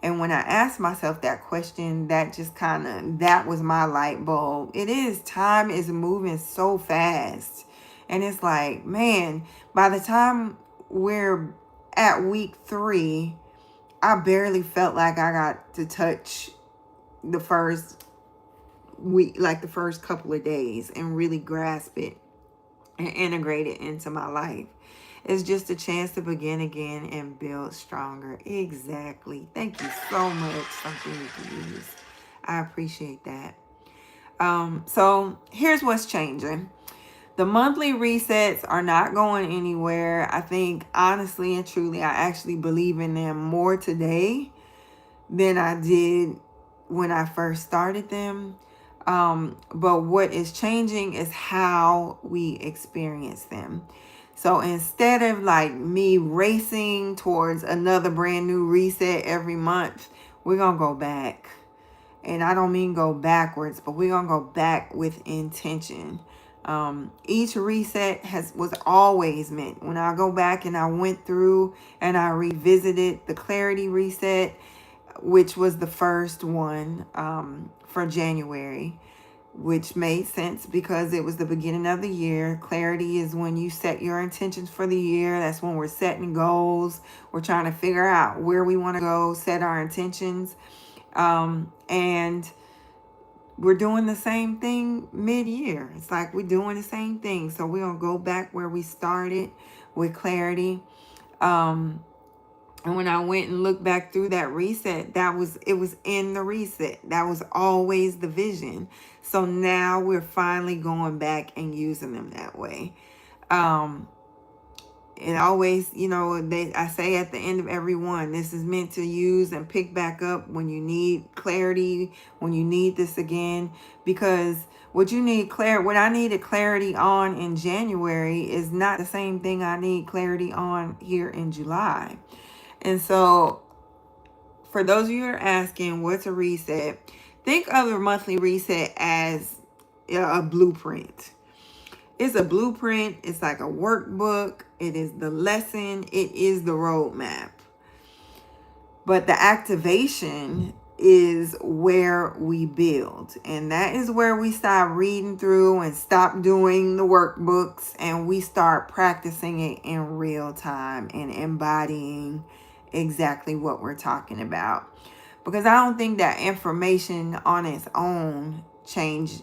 And when I asked myself that question, that was my light bulb. Time is moving so fast. And it's like, man, by the time we're at week 3, I barely felt like I got to touch the first week, like the first couple of days, and really grasp it and integrate it into my life. It's just a chance to begin again and build stronger. Exactly. Thank you so much. Something you can use. I appreciate that. So here's what's changing. The monthly resets are not going anywhere. I think, honestly and truly, I actually believe in them more today than I did when I first started them. But what is changing is how we experience them. So instead of like me racing towards another brand new reset every month, we're going to go back. And I don't mean go backwards, but we're going to go back with intention. Each reset was always meant. When I go back and I went through and I revisited the clarity reset, which was the first one for January, which made sense because it was the beginning of the year. Clarity is when you set your intentions for the year. That's when we're setting goals. We're trying to figure out where we want to go, set our intentions. And we're doing the same thing mid-year. It's like we're doing the same thing. So we're going to go back where we started with clarity. And when I went and looked back through that reset, it was in the reset. That was always the vision. So now we're finally going back and using them that way. And always, I say at the end of every one, this is meant to use and pick back up when you need clarity, when you need this again, because what I needed clarity on in January is not the same thing I need clarity on here in July. And so for those of you who are asking, what's a reset? Think of a monthly reset as a blueprint. It's a blueprint. It's like a workbook. It is the lesson. It is the roadmap. But the activation is where we build. And that is where we start reading through and stop doing the workbooks, and we start practicing it in real time and embodying exactly what we're talking about. Because I don't think that information on its own changes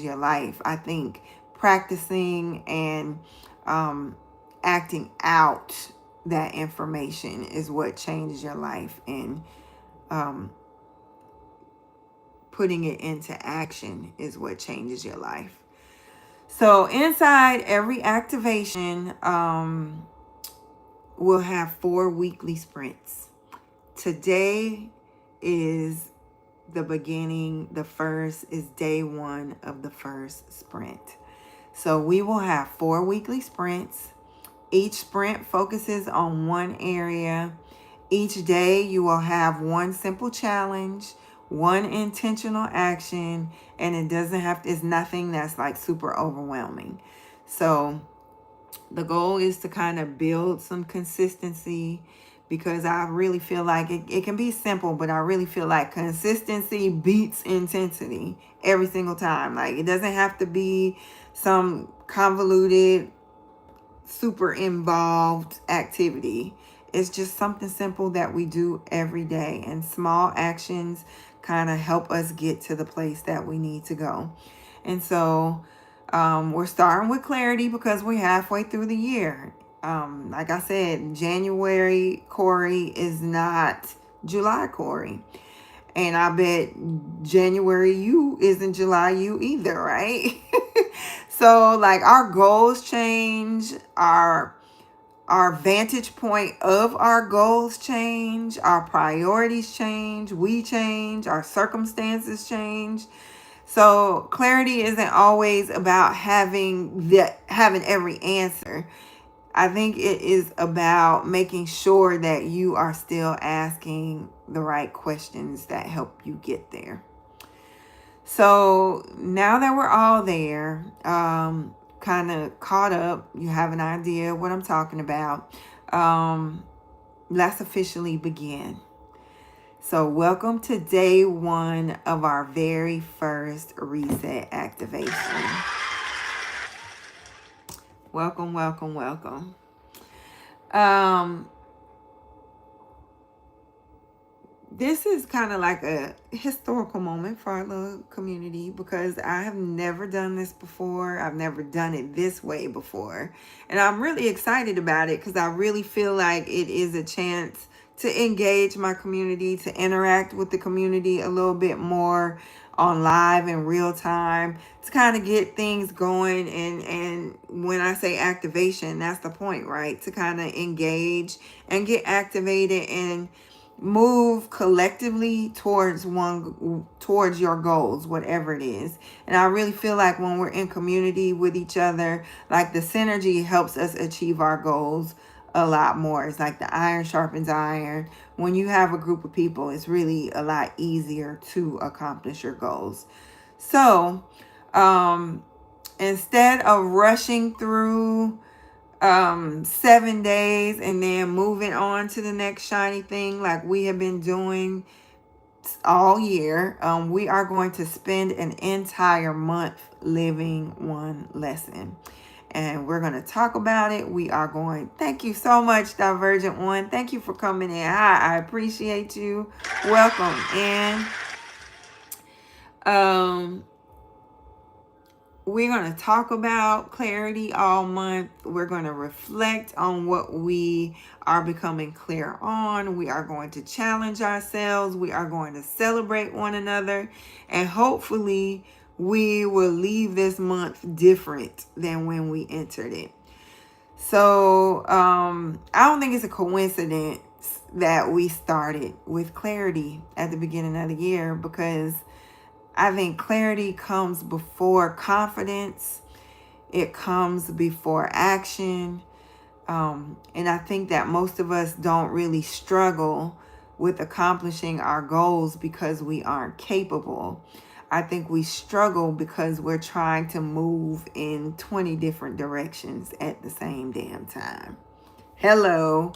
your life. I think practicing and acting out that information is what changes your life, and putting it into action is what changes your life. So inside every activation, we'll have 4 weekly sprints. Today is the beginning. The first is day 1 of the first sprint. So we will have 4 weekly sprints. Each sprint focuses on one area. Each day you will have one simple challenge, one intentional action, and it's nothing that's like super overwhelming. So the goal is to kind of build some consistency, because I really feel like it can be simple, but I really feel like consistency beats intensity every single time. Like, it doesn't have to be some convoluted, super involved activity. It's just something simple that we do every day, and small actions kind of help us get to the place that we need to go. And so we're starting with clarity because we're halfway through the year. Like I said, January Corey is not July Corey. And I bet January you isn't July you either, right? So like our goals change, our vantage point of our goals change, our priorities change, we change, our circumstances change. So clarity isn't always about having every answer. I think it is about making sure that you are still asking the right questions that help you get there. So now that we're all there, kind of caught up, you have an idea what I'm talking about, let's officially begin. So welcome to day 1 of our very first reset activation. Welcome, welcome, welcome. Um, this is kind of like a historical moment for our little community because I have never done this before. I've never done it this way before. And I'm really excited about it because I really feel like it is a chance to engage my community, to interact with the community a little bit more on live in real time, to kind of get things going. And when I say activation, that's the point, right? To kind of engage and get activated and move collectively towards your goals, whatever it is. And I really feel like when we're in community with each other, like the synergy helps us achieve our goals a lot more. It's like the iron sharpens iron. When you have a group of people, it's really a lot easier to accomplish your goals. So instead of rushing through 7 days and then moving on to the next shiny thing like we have been doing all year, we are going to spend an entire month living one lesson, and we're going to talk about it. We are going, thank you so much, Divergent One, thank you for coming in. Hi, I appreciate you. Welcome. And we're going to talk about clarity all month. We're going to reflect on what we are becoming clear on. We are going to challenge ourselves. We are going to celebrate one another. And hopefully we will leave this month different than when we entered it. So I don't think it's a coincidence that we started with clarity at the beginning of the year, because I think clarity comes before confidence. It comes before action. And I think that most of us don't really struggle with accomplishing our goals because we aren't capable. I think we struggle because we're trying to move in 20 different directions at the same damn time. Hello.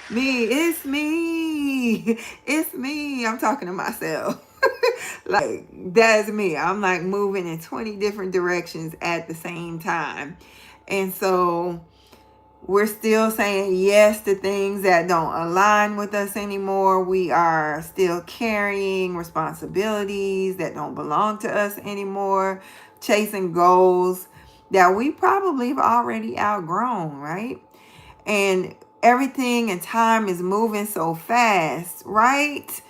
It's me. It's me. I'm talking to myself. Like, that's me. I'm like moving in 20 different directions at the same time. And so we're still saying yes to things that don't align with us anymore. We are still carrying responsibilities that don't belong to us anymore, chasing goals that we probably have already outgrown, right? And everything and time is moving so fast, right?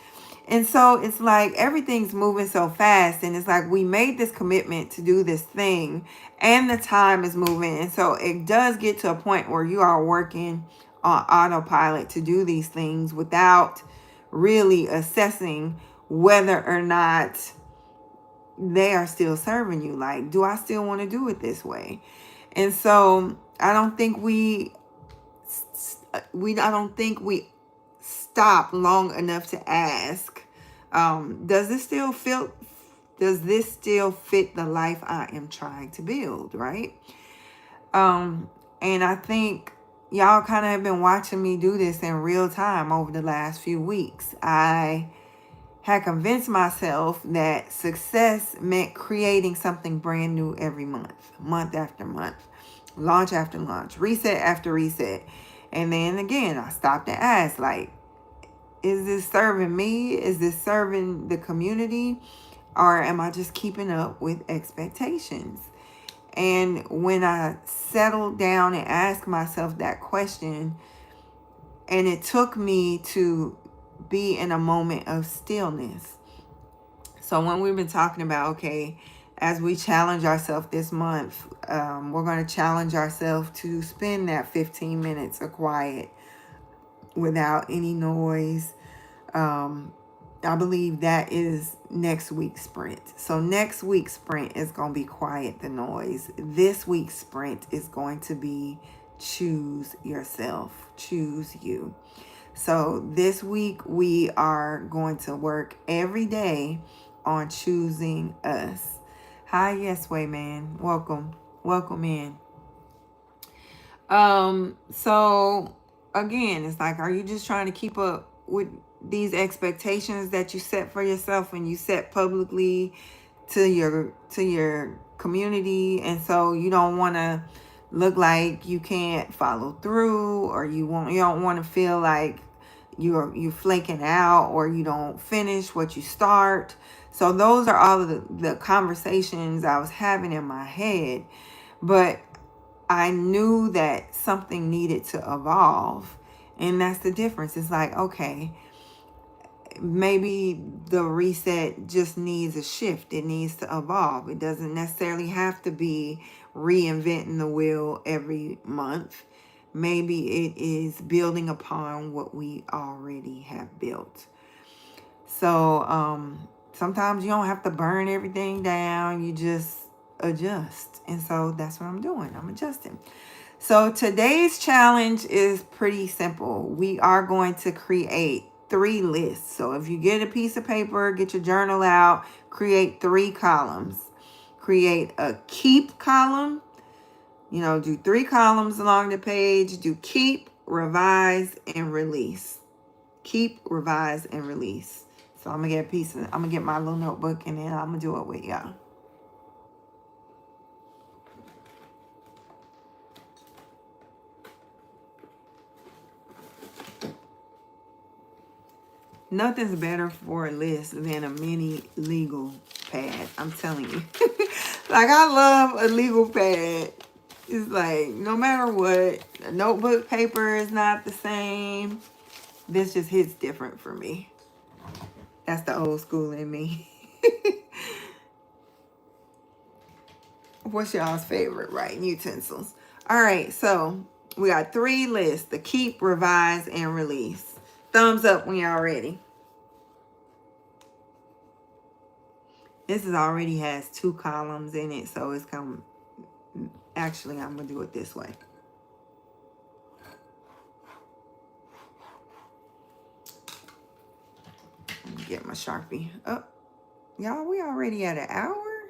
And so it's like everything's moving so fast, and it's like we made this commitment to do this thing and the time is moving. And so it does get to a point where you are working on autopilot to do these things without really assessing whether or not they are still serving you. Like, do I still want to do it this way? And so I don't think we stop long enough to ask, does this still fit the life I am trying to build, right? And I think y'all kind of have been watching me do this in real time over the last few weeks. I had convinced myself that success meant creating something brand new every month after month, launch after launch, reset after reset. And then again, I stopped and asked, like, is this serving me? Is this serving the community? Or am I just keeping up with expectations? And when I settled down and asked myself that question, and it took me to be in a moment of stillness. So when we've been talking about, okay, as we challenge ourselves this month, we're going to challenge ourselves to spend that 15 minutes of quiet without any noise. I believe that is next week's sprint. So next week's sprint is going to be quiet the noise. This week's sprint is going to be choose yourself, choose you. So this week we are going to work every day on choosing us. Hi, Yes Way Man. Welcome in. So again, it's like, are you just trying to keep up with these expectations that you set for yourself and you set publicly to your community, and so you don't want to look like you can't follow through, or you don't want to feel like you're flaking out, or you don't finish what you start. So those are all of the conversations I was having in my head. But I knew that something needed to evolve. And that's the difference. It's like, okay, maybe the reset just needs a shift. It needs to evolve. It doesn't necessarily have to be reinventing the wheel every month. Maybe it is building upon what we already have built. So sometimes you don't have to burn everything down. You just adjust. And so that's what I'm doing. I'm adjusting. So today's challenge is pretty simple. We are going to create 3 lists. So if you get a piece of paper, get your journal out, create 3 columns. Create a keep column. Do 3 columns along the page. Do keep, revise, and release. Keep, revise, and release. So I'm gonna get my little notebook, and then I'm gonna do it with y'all. Nothing's better for a list than a mini legal pad. I'm telling you. Like, I love a legal pad. It's like, no matter what, a notebook paper is not the same. This just hits different for me. That's the old school in me. What's y'all's favorite writing utensils? All right, so we got 3 lists: the keep, revise, and release. Thumbs up when y'all ready. This already has 2 columns in it, so it's come. Actually, I'm gonna do it this way. Let me get my Sharpie. Oh, y'all, we already at an hour?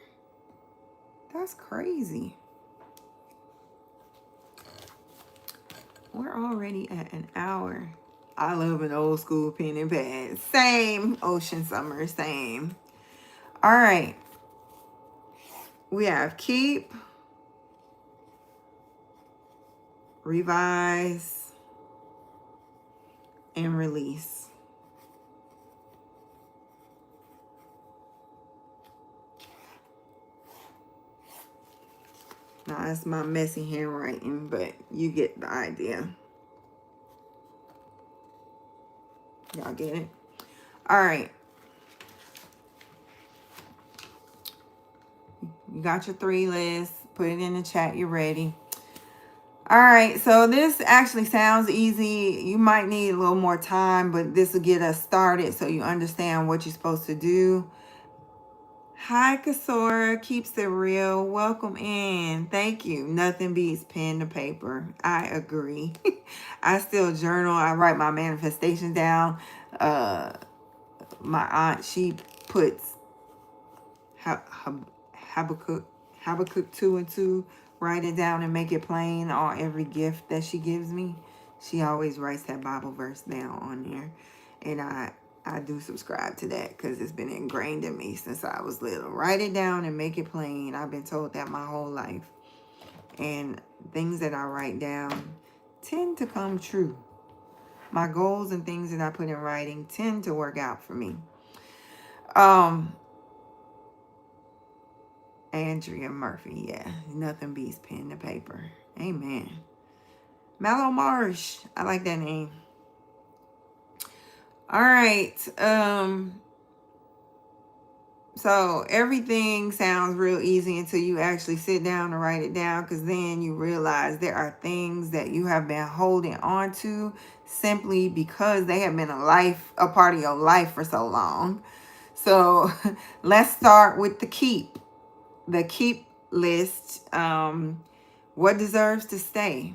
That's crazy. We're already at an hour. I love an old school pen and pad. Same. Ocean Summer, same. All right. We have keep, revise, and release. Now, that's my messy handwriting, but you get the idea. Y'all get it? All right. You got your 3 lists. Put it in the chat. You're ready. All right. So this actually sounds easy. You might need a little more time, but this will get us started so you understand what you're supposed to do. Hi, Kasora. Keeps it real. Welcome in. Thank you. Nothing beats pen to paper. I agree. I still journal. I write my manifestations down. My aunt, she puts Habakkuk 2 and 2, write it down and make it plain on every gift that she gives me. She always writes that Bible verse down on there. And I do subscribe to that because it's been ingrained in me since I was little. Write it down and make it plain. I've been told that my whole life. And things that I write down tend to come true. My goals and things that I put in writing tend to work out for me. Andrea Murphy, yeah. Nothing beats pen to paper. Amen. Mallow Marsh. I like that name. All right. So everything sounds real easy until you actually sit down and write it down, because then you realize there are things that you have been holding on to simply because they have been a part of your life for so long. So let's start with the keep. The keep list. What deserves to stay?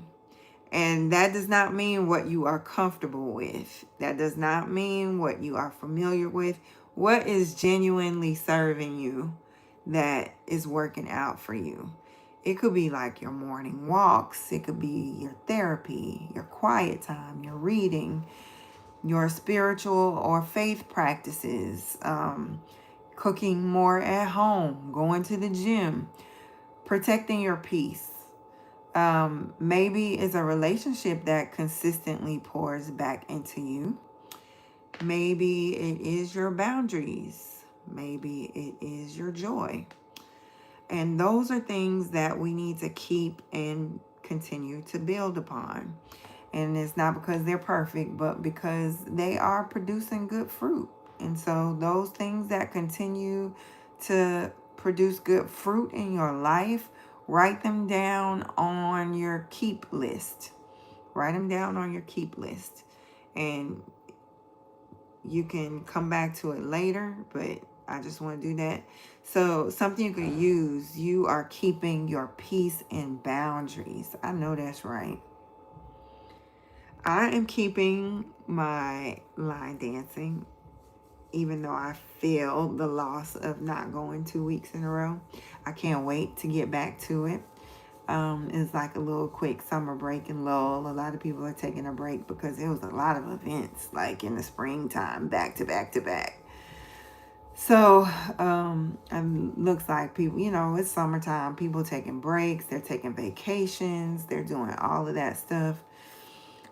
And that does not mean what you are comfortable with. That does not mean what you are familiar with. What is genuinely serving you that is working out for you? It could be like your morning walks. It could be your therapy, your quiet time, your reading, your spiritual or faith practices, cooking more at home, going to the gym, protecting your peace. Maybe it's a relationship that consistently pours back into you. Maybe it is your boundaries. Maybe it is your joy. And those are things that we need to keep and continue to build upon. And it's not because they're perfect, but because they are producing good fruit. And so those things that continue to produce good fruit in your life, write them down on your keep list. Write them down on your keep list. And you can come back to it later, but I just want to do that. So something you can use, you are keeping your peace and boundaries. I know that's right. I am keeping my line dancing, even though I feel the loss of not going 2 weeks in a row. I can't wait to get back to it. It's like a little quick summer break and lull. A lot of people are taking a break because there was a lot of events like in the springtime, back to back to back. So looks like people, it's summertime. People taking breaks, they're taking vacations, they're doing all of that stuff.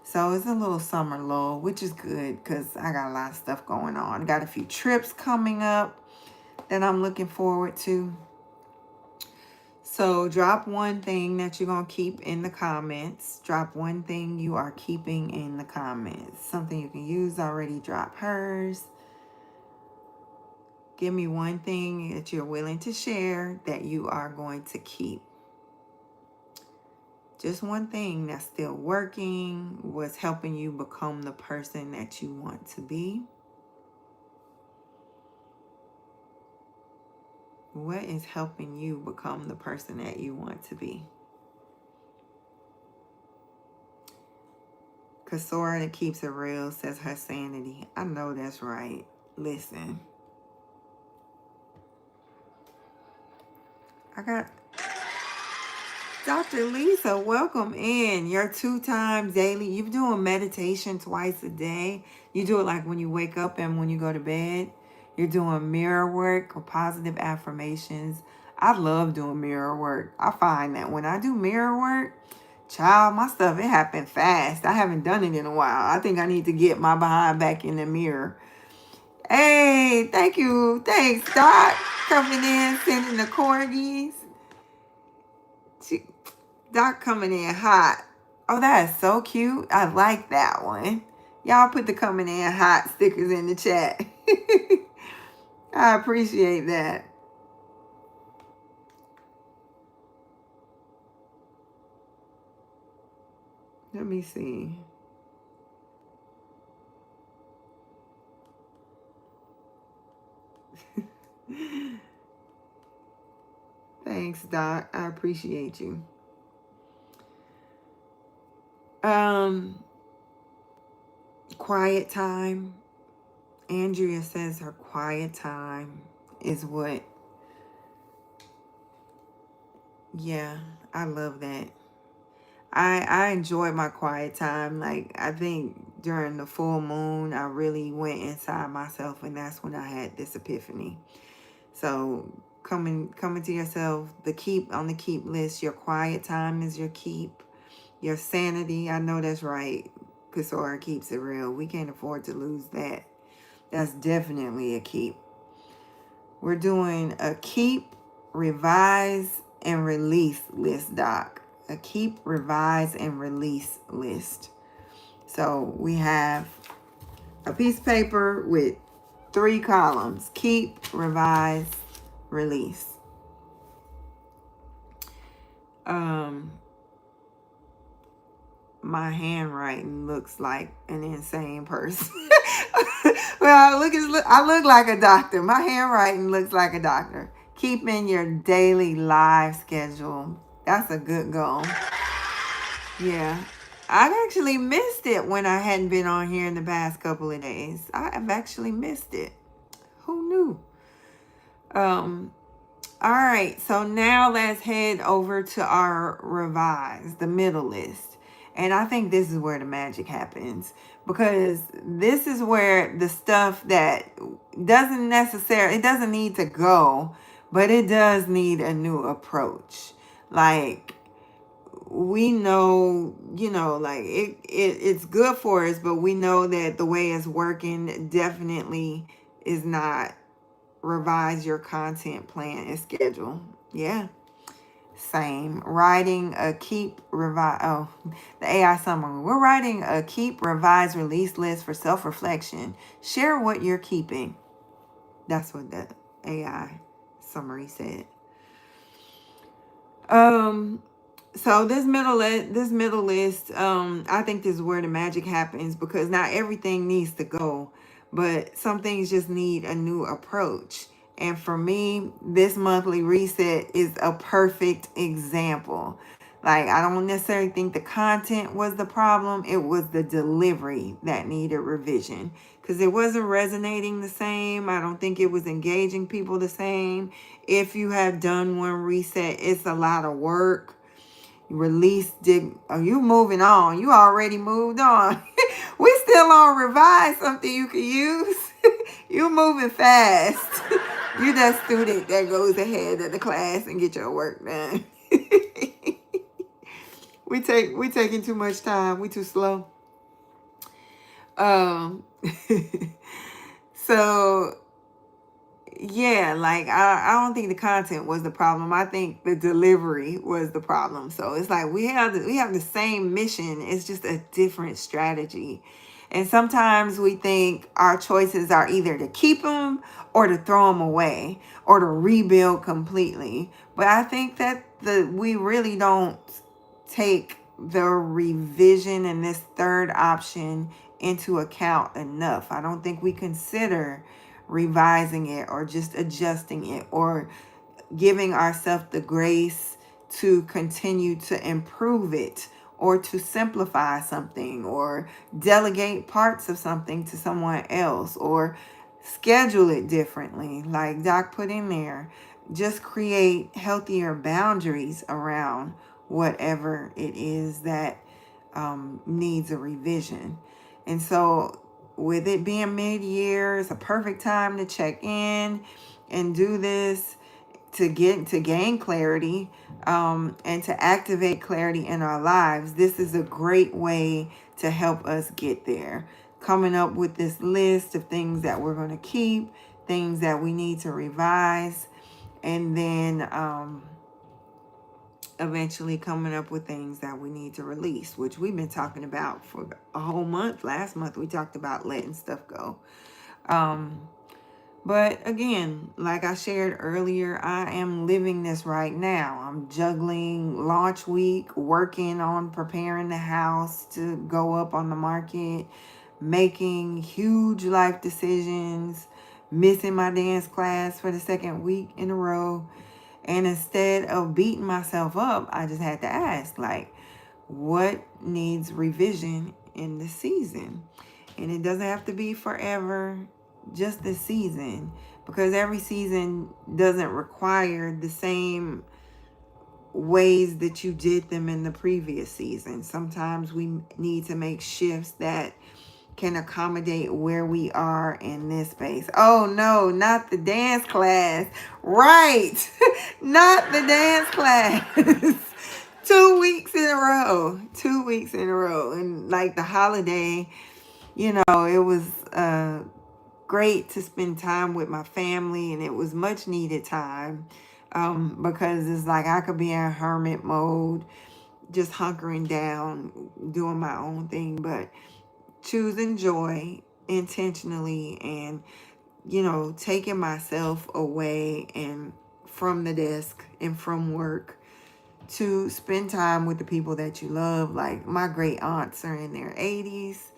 So it's a little summer lull, which is good because I got a lot of stuff going on. Got a few trips coming up that I'm looking forward to. So drop one thing that you're going to keep in the comments. Drop one thing you are keeping in the comments. Something you can use already. Drop hers. Give me one thing that you're willing to share that you are going to keep. Just one thing that's still working, what's helping you become the person that you want to be. What is helping you become the person that you want to be? Kasora that keeps it real says her sanity. I know that's right. Listen. I got Dr. Lisa, welcome in. Your 2 times daily. You're doing meditation twice a day. You do it like when you wake up and when you go to bed. You're doing mirror work or positive affirmations. I love doing mirror work. I find that when I do mirror work, child, my stuff, it happened fast. I haven't done it in a while. I think I need to get my behind back in the mirror. Hey, thank you. Thanks, Doc. Coming in, sending the corgis. Doc coming in hot. Oh, that is so cute. I like that one. Y'all put the coming in hot stickers in the chat. I appreciate that. Let me see. Thanks, Doc. I appreciate you. Quiet time. Andrea says her quiet time is what. Yeah, I love that. I enjoy my quiet time. Like, I think during the full moon, I really went inside myself, and that's when I had this epiphany. So coming to yourself, the keep on the keep list, your quiet time is your keep. Your sanity, I know that's right. Kasora keeps it real. We can't afford to lose that. That's definitely a keep. We're doing a keep, revise, and release list, Doc. A keep, revise, and release list. So we have a piece of paper with 3 columns. Keep, revise, release. My handwriting looks like an insane person. Well, I look like a doctor. My handwriting looks like a doctor. Keeping your daily live schedule. That's a good goal. Yeah. I actually missed it when I hadn't been on here in the past couple of days. I've actually missed it. Who knew? All right. So now let's head over to our revise, the middle list. And I think this is where the magic happens, because this is where the stuff that it doesn't need to go, but it does need a new approach. Like, we know, you know, like it's good for us, but we know that the way it's working definitely is not revise your content plan and schedule. Yeah. Same. Writing a keep, revise. Oh, the AI summary. We're writing a keep, revise, release list for self-reflection. Share what you're keeping. That's what the AI summary said. So this middle list, I think this is where the magic happens, because not everything needs to go, but some things just need a new approach. And for me, this monthly reset is a perfect example. Like, I don't necessarily think the content was the problem. It was the delivery that needed revision, because it wasn't resonating the same. I don't think it was engaging people the same. If you have done one reset, it's a lot of work. You moving on. You already moved on. We still on revise, something you can use. You moving fast. You that student that goes ahead of the class and get your work done. we taking too much time. We too slow. Um so yeah, like I don't think the content was the problem. I think the delivery was the problem. So it's like we have the same mission. It's just a different strategy. And sometimes we think our choices are either to keep them or to throw them away or to rebuild completely. But I think that we really don't take the revision and this third option into account enough. I don't think we consider revising it or just adjusting it or giving ourselves the grace to continue to improve it or to simplify something or delegate parts of something to someone else or schedule it differently, like Doc put in there. Just create healthier boundaries around whatever it is that needs a revision. And so with it being mid-year, it's a perfect time to check in and do this to gain clarity, and to activate clarity in our lives. This is a great way to help us get there. Coming up with this list of things that we're going to keep, things that we need to revise, and then eventually coming up with things that we need to release, which we've been talking about for a whole month. Last month we talked about letting stuff go. But again, like I shared earlier, I am living this right now. I'm juggling launch week, working on preparing the house to go up on the market, making huge life decisions, missing my dance class for the second week in a row. And instead of beating myself up, I just had to ask, like, what needs revision in the season? And it doesn't have to be forever, just this season, because every season doesn't require the same ways that you did them in the previous season. Sometimes we need to make shifts that can accommodate where we are in this space. Oh no, not the dance class. Right. Not the dance class. 2 weeks in a row. 2 weeks in a row. And like the holiday, you know, it was great to spend time with my family, and it was much needed time, because it's like I could be in hermit mode, just hunkering down, doing my own thing, but choosing joy intentionally and, you know, taking myself away and from the desk and from work to spend time with the people that you love. Like my great aunts are in their 80s.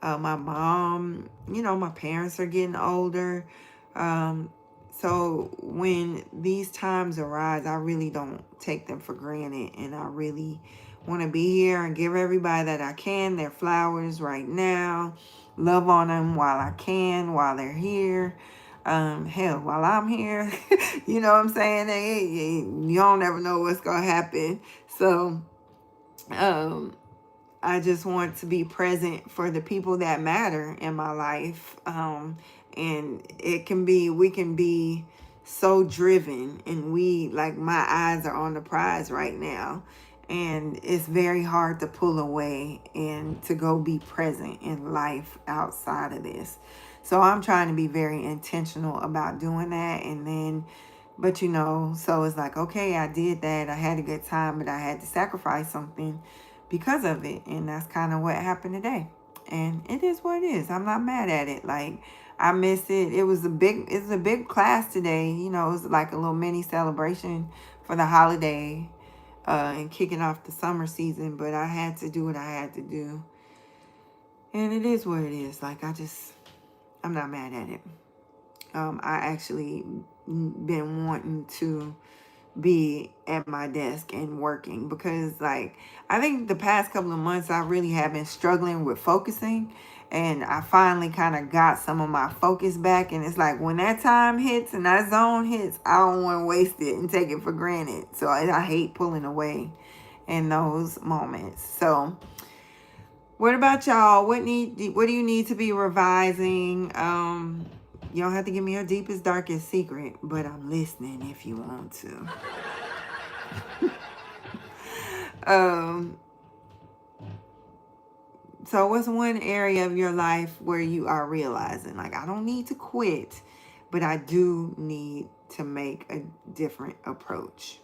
My mom, you know, my parents are getting older. So when these times arise, I really don't take them for granted. And I really want to be here and give everybody that I can their flowers right now. Love on them while I can, while they're here. Hell, while I'm here, you know what I'm saying? You don't ever know what's going to happen. So, I just want to be present for the people that matter in my life. And we can be so driven, and my eyes are on the prize right now, and it's very hard to pull away and to go be present in life outside of this. So I'm trying to be very intentional about doing that. And then, but so it's like, okay, I did that, I had a good time, but I had to sacrifice something because of it. And that's kind of what happened today. And it is what it is. I'm not mad at it. Like, I miss it. It's a big class today. It was like a little mini celebration for the holiday and kicking off the summer season. But I had to do what I had to do. And it is what it is. Like, I'm not mad at it. I actually been wanting to be at my desk and working, because I think the past couple of months I really have been struggling with focusing, and I finally kind of got some of my focus back. And it's like, when that time hits and that zone hits, I don't want to waste it and take it for granted. So I hate pulling away in those moments. So what about y'all? What do you need to be revising? You don't have to give me your deepest, darkest secret, but I'm listening if you want to. So what's one area of your life where you are realizing, like, I don't need to quit, but I do need to make a different approach?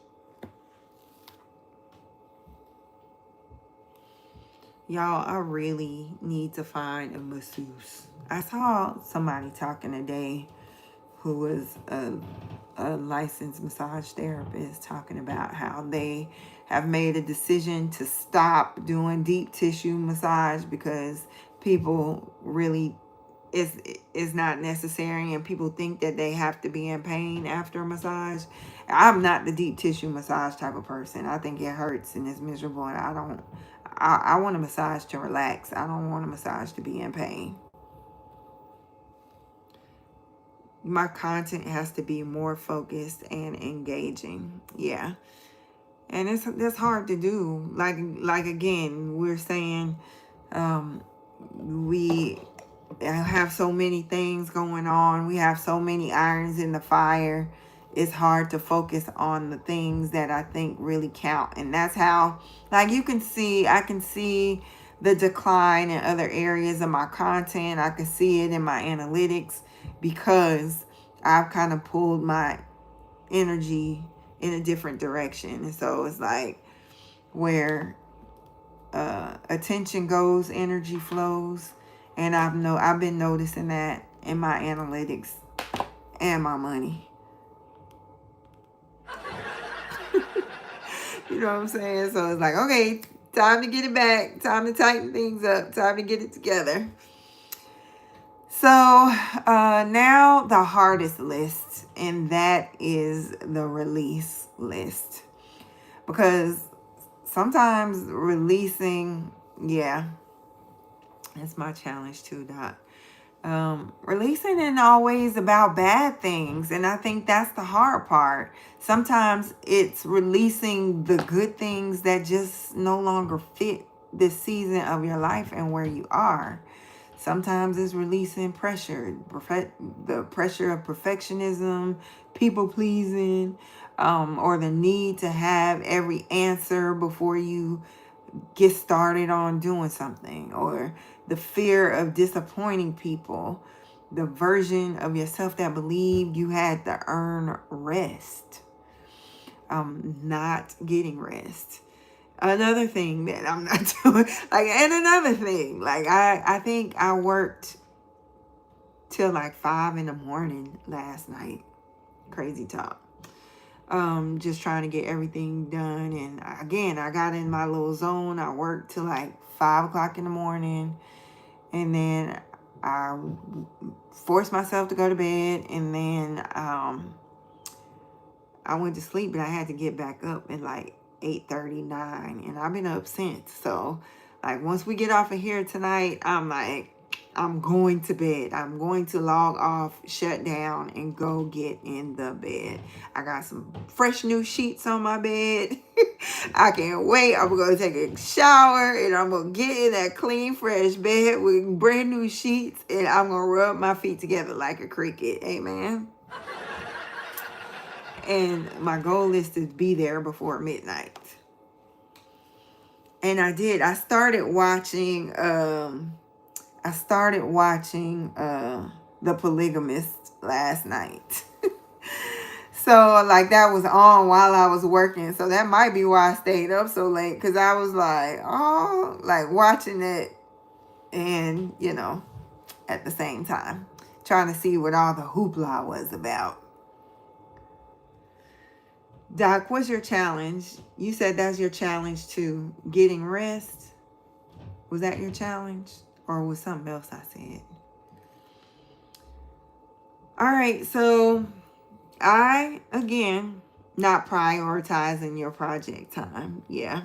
Y'all, I really need to find a masseuse. I saw somebody talking today who was a licensed massage therapist, talking about how they have made a decision to stop doing deep tissue massage because people really is not necessary, and people think that they have to be in pain after a massage. I'm not the deep tissue massage type of person. I think it hurts and it's miserable, and I want a massage to relax. I don't want a massage to be in pain. My content has to be more focused and engaging. Yeah. And that's hard to do. Like again, we're saying we have so many things going on. We have so many irons in the fire. It's hard to focus on the things that I think really count. And that's how, I can see the decline in other areas of my content. I can see it in my analytics, because I've kind of pulled my energy in a different direction. And so it's like, where attention goes, energy flows. And I've been noticing that in my analytics and my money. You know what I'm saying? So it's like, okay, time to get it back. Time to tighten things up. Time to get it together. So now the hardest list, and that is the release list. Because sometimes releasing, that's my challenge too, Doc. Releasing isn't always about bad things, and I think that's the hard part. Sometimes it's releasing the good things that just no longer fit this season of your life and where you are. Sometimes it's releasing pressure, the pressure of perfectionism, people pleasing, or the need to have every answer before you get started on doing something, or the fear of disappointing people, the version of yourself that believed you had to earn rest, not getting rest. Another thing that I'm not doing, and another thing, I think I worked till 5 a.m. last night. Crazy talk. Just trying to get everything done. And again, I got in my little zone. I worked till 5 o'clock in the morning. And then I forced myself to go to bed. And then I went to sleep, but I had to get back up at 8:39, and I've been up since. So once we get off of here tonight, I'm going to bed. I'm going to log off, shut down, and go get in the bed. I got some fresh new sheets on my bed. I can't wait. I'm going to take a shower, and I'm going to get in that clean, fresh bed with brand new sheets, and I'm going to rub my feet together like a cricket. Amen. And my goal is to be there before midnight. And I did. I started watching The Polygamist last night. So like that was on while I was working. So that might be why I stayed up so late, because I was like, oh, like watching it and, you know, at the same time, trying to see what all the hoopla was about. Doc, what's your challenge? You said that's your challenge too. Getting rest. Was that your challenge? Or was something else I said? All right, so again, not prioritizing your project time. Yeah.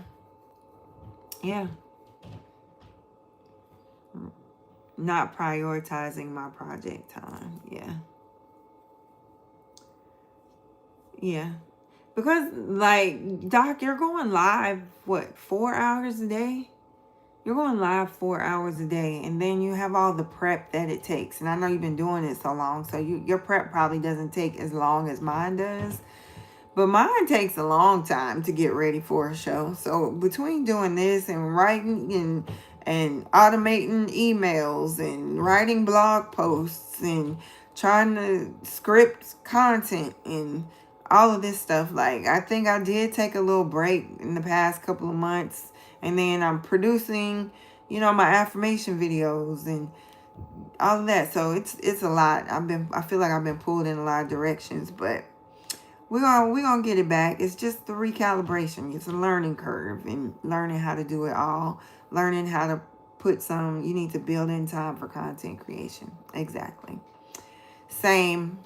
Not prioritizing my project time. Yeah. Because, like, Doc, you're going live, what, 4 hours a day? You're going live 4 hours a day, and then you have all the prep that it takes. And I know you've been doing it so long, so your prep probably doesn't take as long as mine does. But mine takes a long time to get ready for a show. So between doing this and writing and automating emails and writing blog posts and trying to script content and all of this stuff, like, I think I did take a little break in the past couple of months. And then I'm producing, you know, my affirmation videos and all of that. So it's a lot. I feel like I've been pulled in a lot of directions, but we're gonna get it back. It's just the recalibration. It's a learning curve, and learning how to do it all. Learning how to you need to build in time for content creation. Exactly. Same.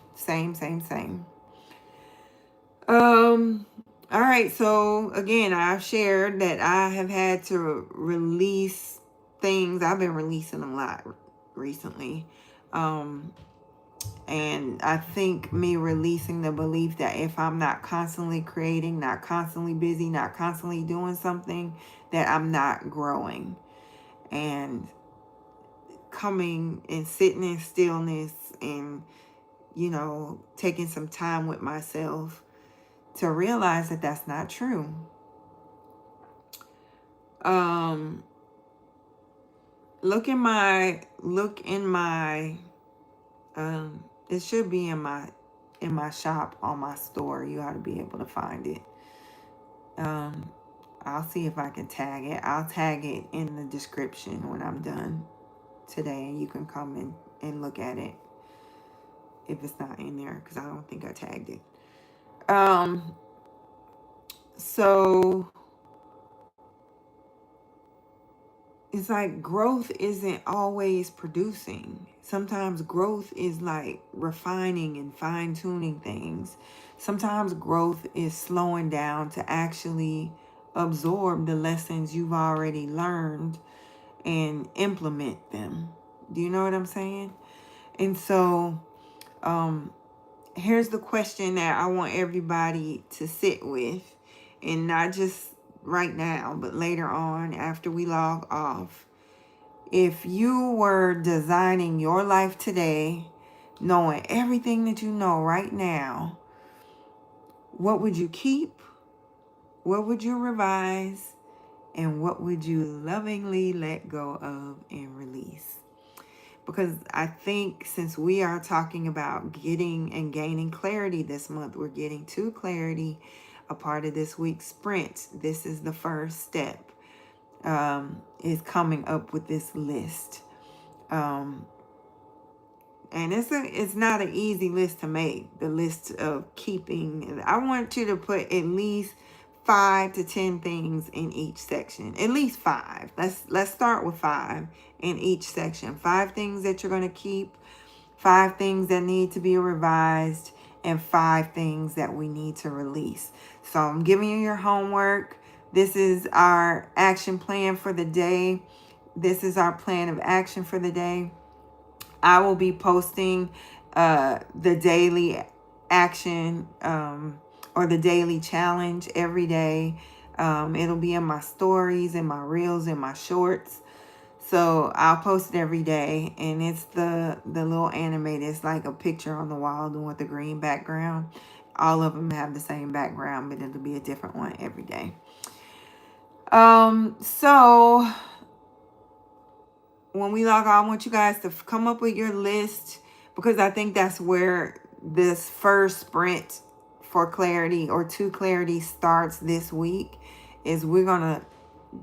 All right. So again, I've shared that I have had to release things. I've been releasing a lot recently. And I think me releasing the belief that if I'm not constantly creating, not constantly busy, not constantly doing something, that I'm not growing. And coming and sitting in stillness and, you know, taking some time with myself to realize that that's not true. Look in my it should be in my shop on my store. You ought to be able to find it. I'll see if I can tag it. I'll tag it in the description when I'm done today, and you can come and look at it if it's not in there, because I don't think I tagged it. So it's like growth isn't always producing. Sometimes growth is like refining and fine-tuning things. Sometimes growth is slowing down to actually absorb the lessons you've already learned and implement them. Do you know what I'm saying? And so here's the question that I want everybody to sit with, and not just right now, but later on after we log off. If you were designing your life today, knowing everything that you know right now, what would you keep? What would you revise? And what would you lovingly let go of and release? Because I think since we are talking about getting and gaining clarity this month, we're getting to clarity, a part of this week's sprint. This is the first step. Is coming up with this list. And it's not an easy list to make. The list of keeping. I want you to put at least 5 to 10 things in each section. At least 5. Let's start with 5 in each section. 5 things that you're going to keep, 5 things that need to be revised, and 5 things that we need to release. So I'm giving you your homework. This is our action plan for the day. This is our plan of action for the day. I will be posting the daily action or the daily challenge every day. It'll be in my stories, in my reels, in my shorts. So I'll post it every day, and it's the little animated. It's like a picture on the wall with the green background. all of them have the same background, but it'll be a different one every day. So when we log on, I want you guys to come up with your list, because I think that's where this first sprint for clarity or to clarity starts this week. Is we're gonna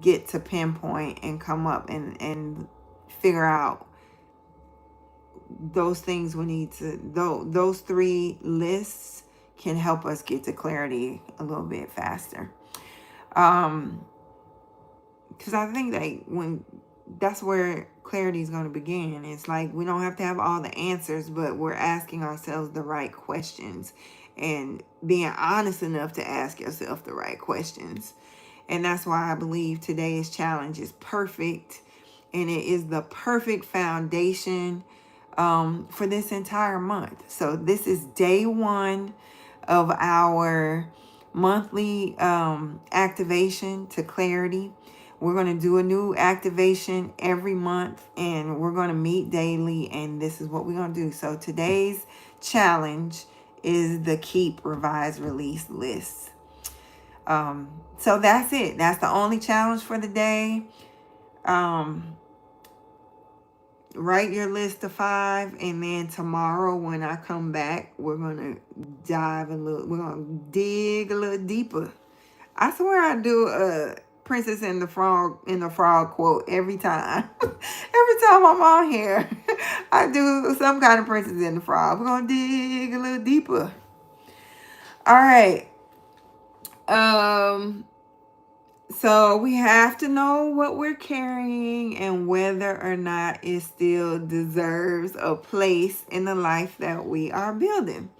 get to pinpoint and come up and figure out those things we need to. Those 3 lists can help us get to clarity a little bit faster. Because I think that that's where clarity is going to begin. It's like we don't have to have all the answers, but we're asking ourselves the right questions and being honest enough to ask yourself the right questions. And that's why I believe today's challenge is perfect, and it is the perfect foundation for this entire month. So this is day 1 of our monthly activation to clarity. We're going to do a new activation every month, and we're going to meet daily, and this is what we're going to do. So today's challenge is the keep, revise, release list. So that's it. That's the only challenge for the day. Write your list of 5, and then tomorrow when I come back, we're going to we're going to dig a little deeper. I swear I do a Princess and the Frog quote every time. Every time I'm on here, I do some kind of Princess and the Frog. We're going to dig a little deeper. All right. So we have to know what we're carrying and whether or not it still deserves a place in the life that we are building.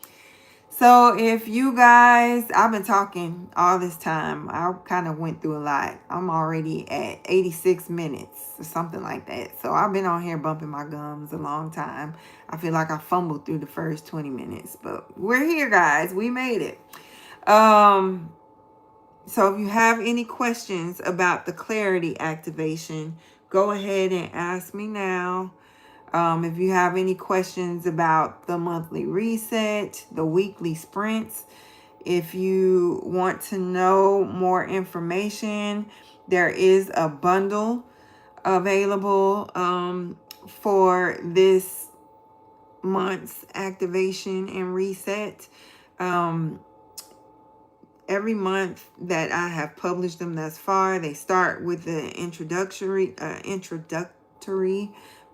So if you guys, I've been talking all this time. I kind of went through a lot. I'm already at 86 minutes or something like that. So I've been on here bumping my gums a long time. I feel like I fumbled through the first 20 minutes, but we're here, guys. We made it. So if you have any questions about the clarity activation, go ahead and ask me now. If you have any questions about the monthly reset, the weekly sprints, if you want to know more information, there is a bundle available for this month's activation and reset. Every month that I have published them thus far, they start with the introductory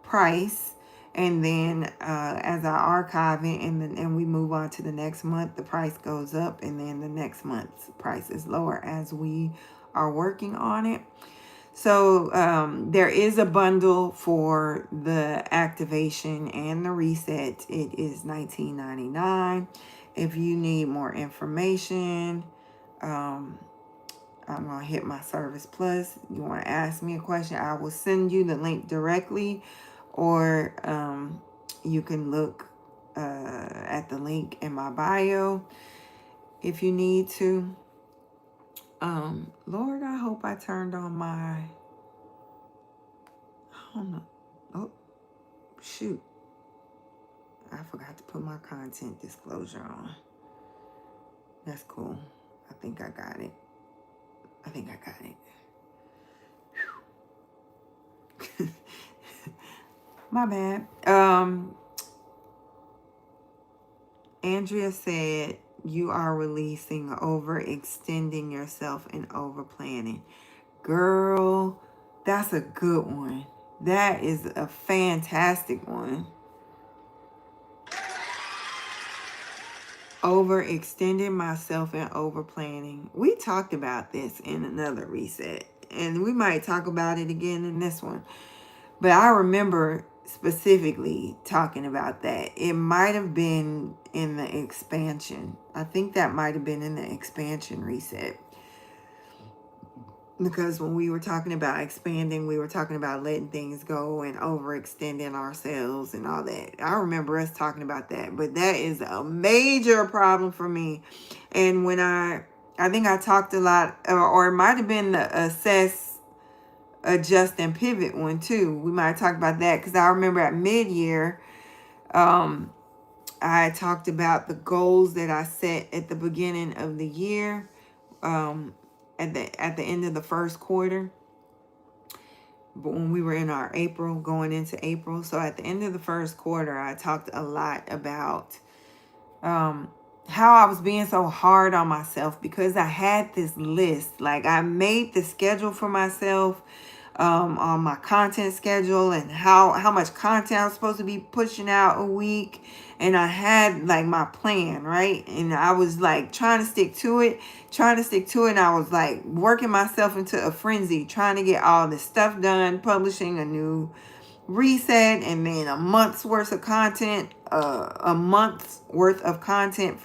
price, and then as I archive it and we move on to the next month, the price goes up, and then the next month's price is lower as we are working on it. So there is a bundle for the activation and the reset. It is $19.99. If you need more information, I'm going to hit my Service Plus. You want to ask me a question, I will send you the link directly, or you can look at the link in my bio if you need to. Lord, I hope I turned on my, I don't know. Oh, shoot. I forgot to put my content disclosure on. That's cool. I think I got it. My bad. Andrea said, you are releasing overextending yourself and over planning. Girl, that's a good one. That is a fantastic one. Overextending myself and over planning. We talked about this in another reset, and we might talk about it again in this one. But I remember specifically talking about that. It might have been in the expansion. I think that might have been in the expansion reset. Because when we were talking about expanding, we were talking about letting things go and overextending ourselves and all that. I remember us talking about that. But that is a major problem for me. And when I think I talked a lot, or it might have been the assess, adjust, and pivot one too. We might talk about that, because I remember at mid-year, I talked about the goals that I set at the beginning of the year, at the end of the first quarter, but when we were in our April, going into April. So at the end of the first quarter, I talked a lot about how I was being so hard on myself because I had this list. Like, I made the schedule for myself, on my content schedule, and how much content I was supposed to be pushing out a week. And I had like my plan, right? And I was like trying to stick to it. And I was like working myself into a frenzy, trying to get all this stuff done, publishing a new reset, and then a month's worth of content, for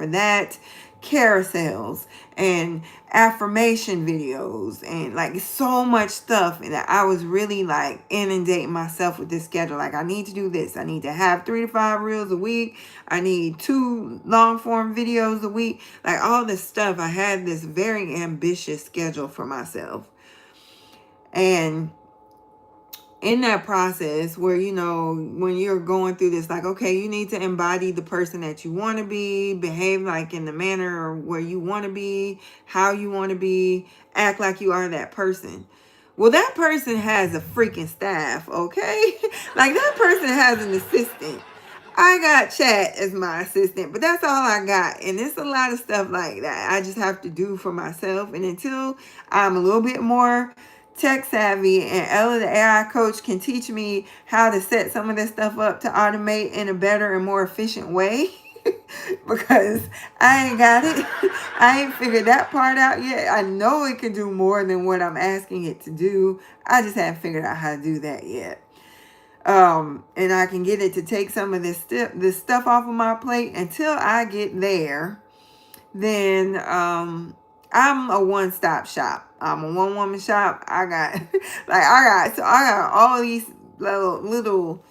that, carousels and affirmation videos, and like so much stuff. And I was really like inundating myself with this schedule. Like, I need to do this. I need to have 3 to 5 reels a week. I need 2 long form videos a week. Like, all this stuff. I had this very ambitious schedule for myself. And in that process where, when you're going through this, like, okay, you need to embody the person that you want to be, behave like in the manner where you want to be, how you want to be, act like you are that person. Well, that person has a freaking staff, okay? Like, that person has an assistant. I got Chat as my assistant, but that's all I got. And it's a lot of stuff like that I just have to do for myself. And until I'm a little bit more tech savvy and Ella, the AI coach, can teach me how to set some of this stuff up to automate in a better and more efficient way, because I ain't got it. I ain't figured that part out yet. I know it can do more than what I'm asking it to do. I just haven't figured out how to do that yet. And I can get it to take some of this stuff off of my plate. Until I get there, then I'm a one-stop shop. I'm a one-woman shop. I got all these little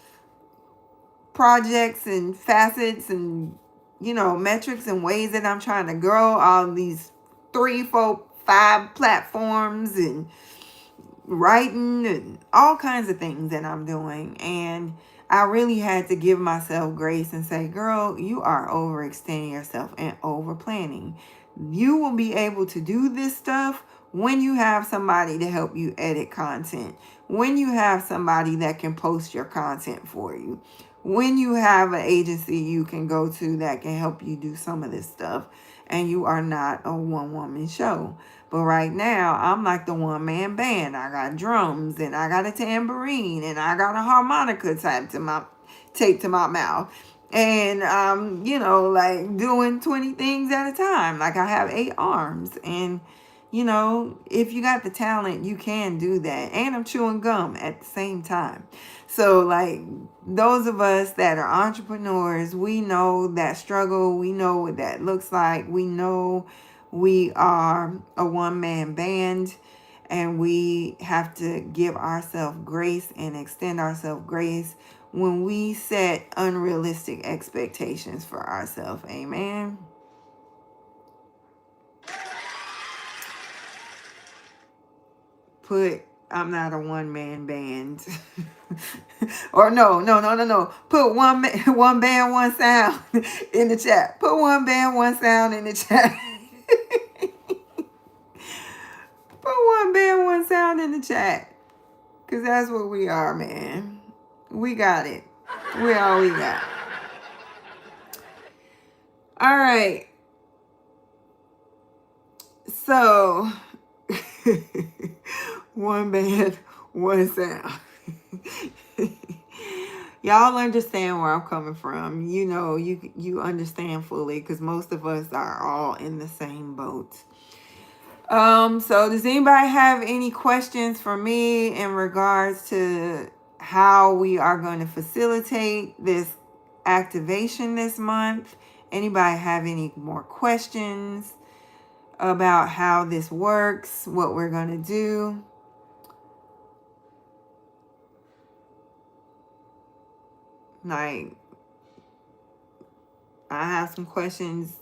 projects and facets and metrics and ways that I'm trying to grow all these 3, 4, 5 platforms, and writing and all kinds of things that I'm doing. And I really had to give myself grace and say, girl, you are overextending yourself and over planning. You will be able to do this stuff when you have somebody to help you edit content, when you have somebody that can post your content for you, when you have an agency you can go to that can help you do some of this stuff, and you are not a one-woman show. But right now, I'm like the one-man band. I got drums, and I got a tambourine, and I got a harmonica taped to my mouth. And like doing 20 things at a time. Like, I have 8 arms. And, if you got the talent, you can do that. And I'm chewing gum at the same time. So, like, those of us that are entrepreneurs, we know that struggle. We know what that looks like. We know we are a one-man band, and we have to give ourselves grace and extend ourselves grace when we set unrealistic expectations for ourselves. Amen. I'm not a one-man band. Or no. Put one band, one sound in the chat. Put one band, one sound in the chat. Put one band, one sound in the chat. Because that's what we are, man. We got it. We all we got. All right. So, one band, one sound. Y'all understand where I'm coming from. You understand fully, because most of us are all in the same boat. So does anybody have any questions for me in regards to how we are going to facilitate this activation this month? Anybody have any more questions about how this works, what we're going to do? Like, I have some questions.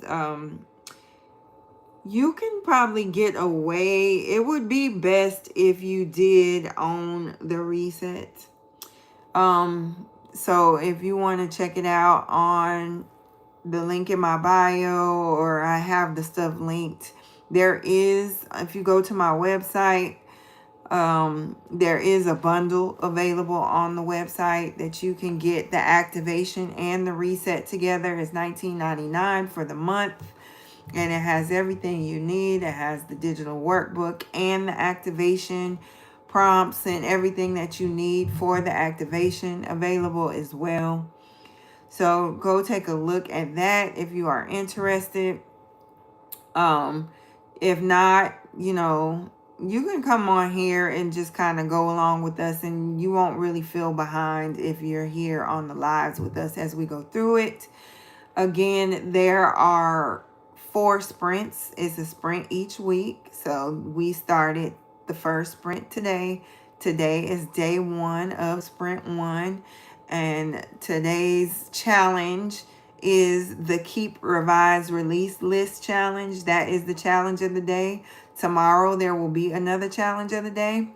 You can probably get away. It would be best if you did own the reset. So if you want to check it out on the link in my bio, or I have the stuff linked. There is, if you go to my website, there is a bundle available on the website that you can get the activation and the reset together. It's $19.99 for the month, and it has everything you need. It has the digital workbook and the activation prompts and everything that you need for the activation available as well. So go take a look at that if you are interested. If not, you can come on here and just kind of go along with us, and you won't really feel behind if you're here on the lives with us as we go through it. Again, there are 4 sprints. It's a sprint each week. So we started the first sprint today. Today is day 1 of sprint 1. And today's challenge is the Keep, Revise, Release List challenge. That is the challenge of the day. Tomorrow there will be another challenge of the day.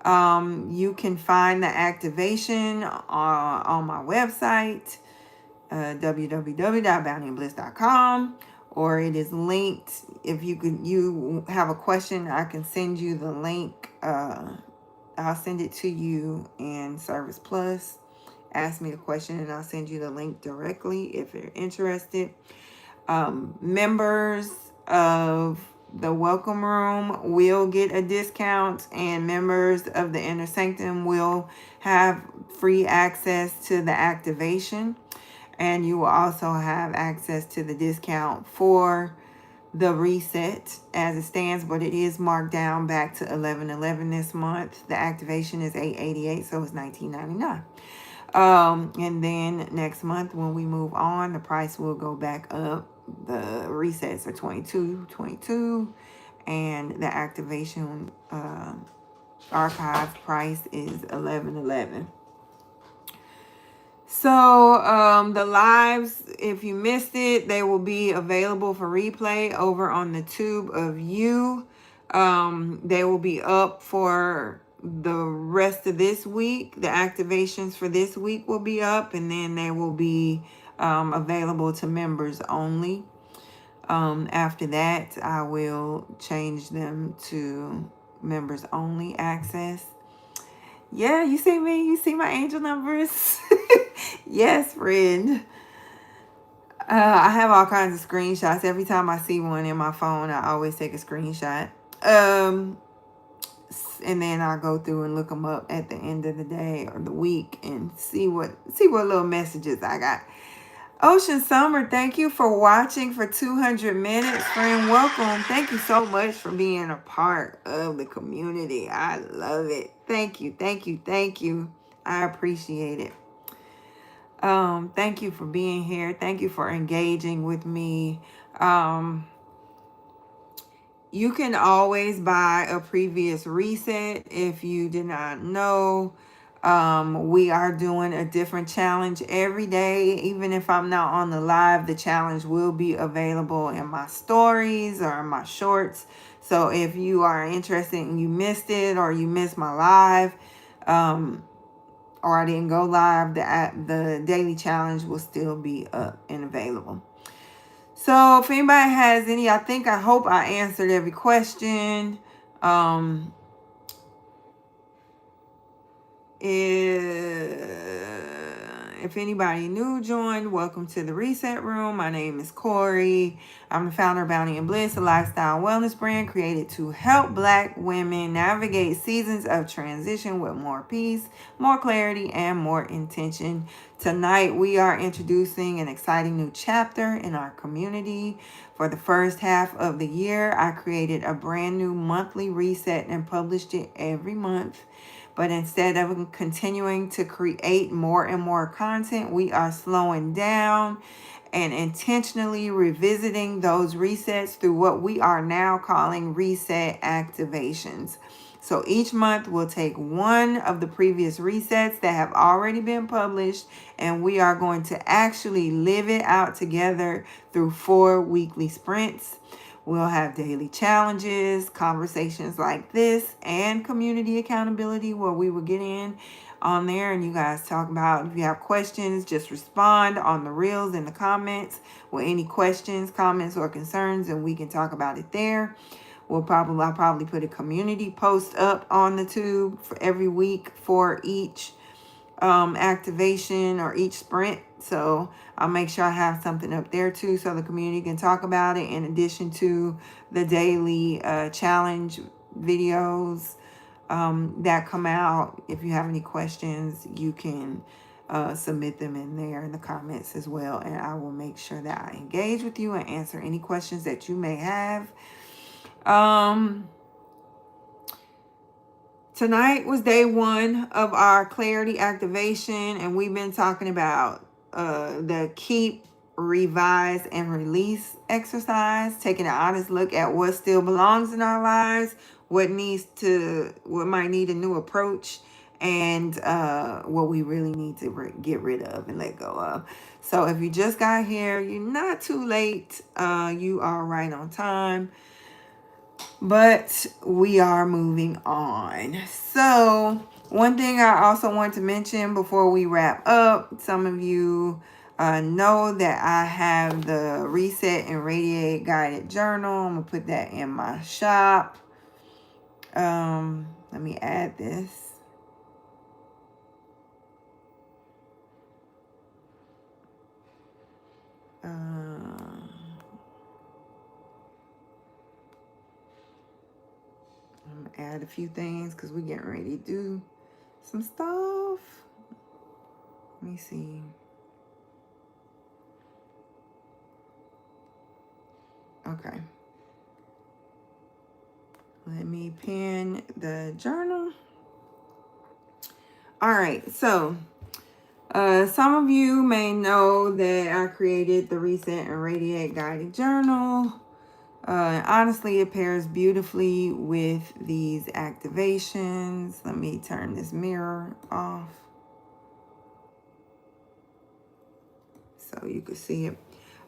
You can find the activation on my website, www.bountybliss.com, or it is linked. If you have a question, I can send you the link. I'll send it to you in Service Plus. Ask me the question and I'll send you the link directly if you're interested. Members of the welcome room will get a discount, and members of the inner sanctum will have free access to the activation, and you will also have access to the discount for the reset as it stands, but it is marked down back to $11.11 this month. The activation is $8.88, so it's $19.99. And then next month when we move on, the price will go back up. The resets are $22.22, and the activation archive price is $11.11. So the lives, if you missed it, they will be available for replay over on the Tube of You. They will be up for the rest of this week. The activations for this week will be up, and then they will be available to members only. After that, I will change them to members only access. Yeah, you see me? You see my angel numbers? Yes, friend. I have all kinds of screenshots. Every time I see one in my phone, I always take a screenshot. And then I'll go through and look them up at the end of the day or the week and see what little messages I got. Ocean Summer, thank you for watching for 200 minutes, friend. Welcome. Thank you so much for being a part of the community. I love it. Thank you, thank you, thank you. I appreciate it. Thank you for being here. Thank you for engaging with me. You can always buy a previous reset if you did not know. We are doing a different challenge every day. Even if I'm not on the live, the challenge will be available in my stories or in my shorts. So if you are interested and you missed it, or you missed my live, or I didn't go live, the daily challenge will still be up and available. So if anybody has any, I hope I answered every question. If anybody new joined, welcome to the Reset Room. My name is Corey. I'm the founder of Bounty Bliss, a lifestyle wellness brand created to help Black women navigate seasons of transition with more peace, more clarity, and more intention. Tonight, we are introducing an exciting new chapter in our community. For the first half of the year, I created a brand new monthly reset and published it every month. But instead of continuing to create more and more content, we are slowing down and intentionally revisiting those resets through what we are now calling reset activations. So each month we'll take one of the previous resets that have already been published, and we are going to actually live it out together through 4 weekly sprints. We'll have daily challenges, conversations like this, and community accountability where we will get in on there, and you guys talk about, if you have questions, just respond on the reels in the comments with any questions, comments, or concerns, and we can talk about it there. I'll probably put a community post up on the tube for every week for each activation or each sprint. So I'll make sure I have something up there too, so the community can talk about it, in addition to the daily challenge videos that come out. If you have any questions, you can submit them in there in the comments as well, and I will make sure that I engage with you and answer any questions that you may have. Tonight was day 1 of our clarity activation, and we've been talking about the keep, revise, and release exercise, taking an honest look at what still belongs in our lives, what might need a new approach, and what we really need to get rid of and let go of. So if you just got here, you're not too late. You are right on time. But we are moving on. So one thing I also want to mention before we wrap up, some of you know that I have the Reset and Radiate guided journal. I'm going to put that in my shop. Let me add this. Add a few things because we're getting ready to do some stuff. Let me see. Okay. Let me pin the journal. All right. So some of you may know that I created the Reset and Radiate guided journal. Honestly, it pairs beautifully with these activations. Let me turn this mirror off so you can see it.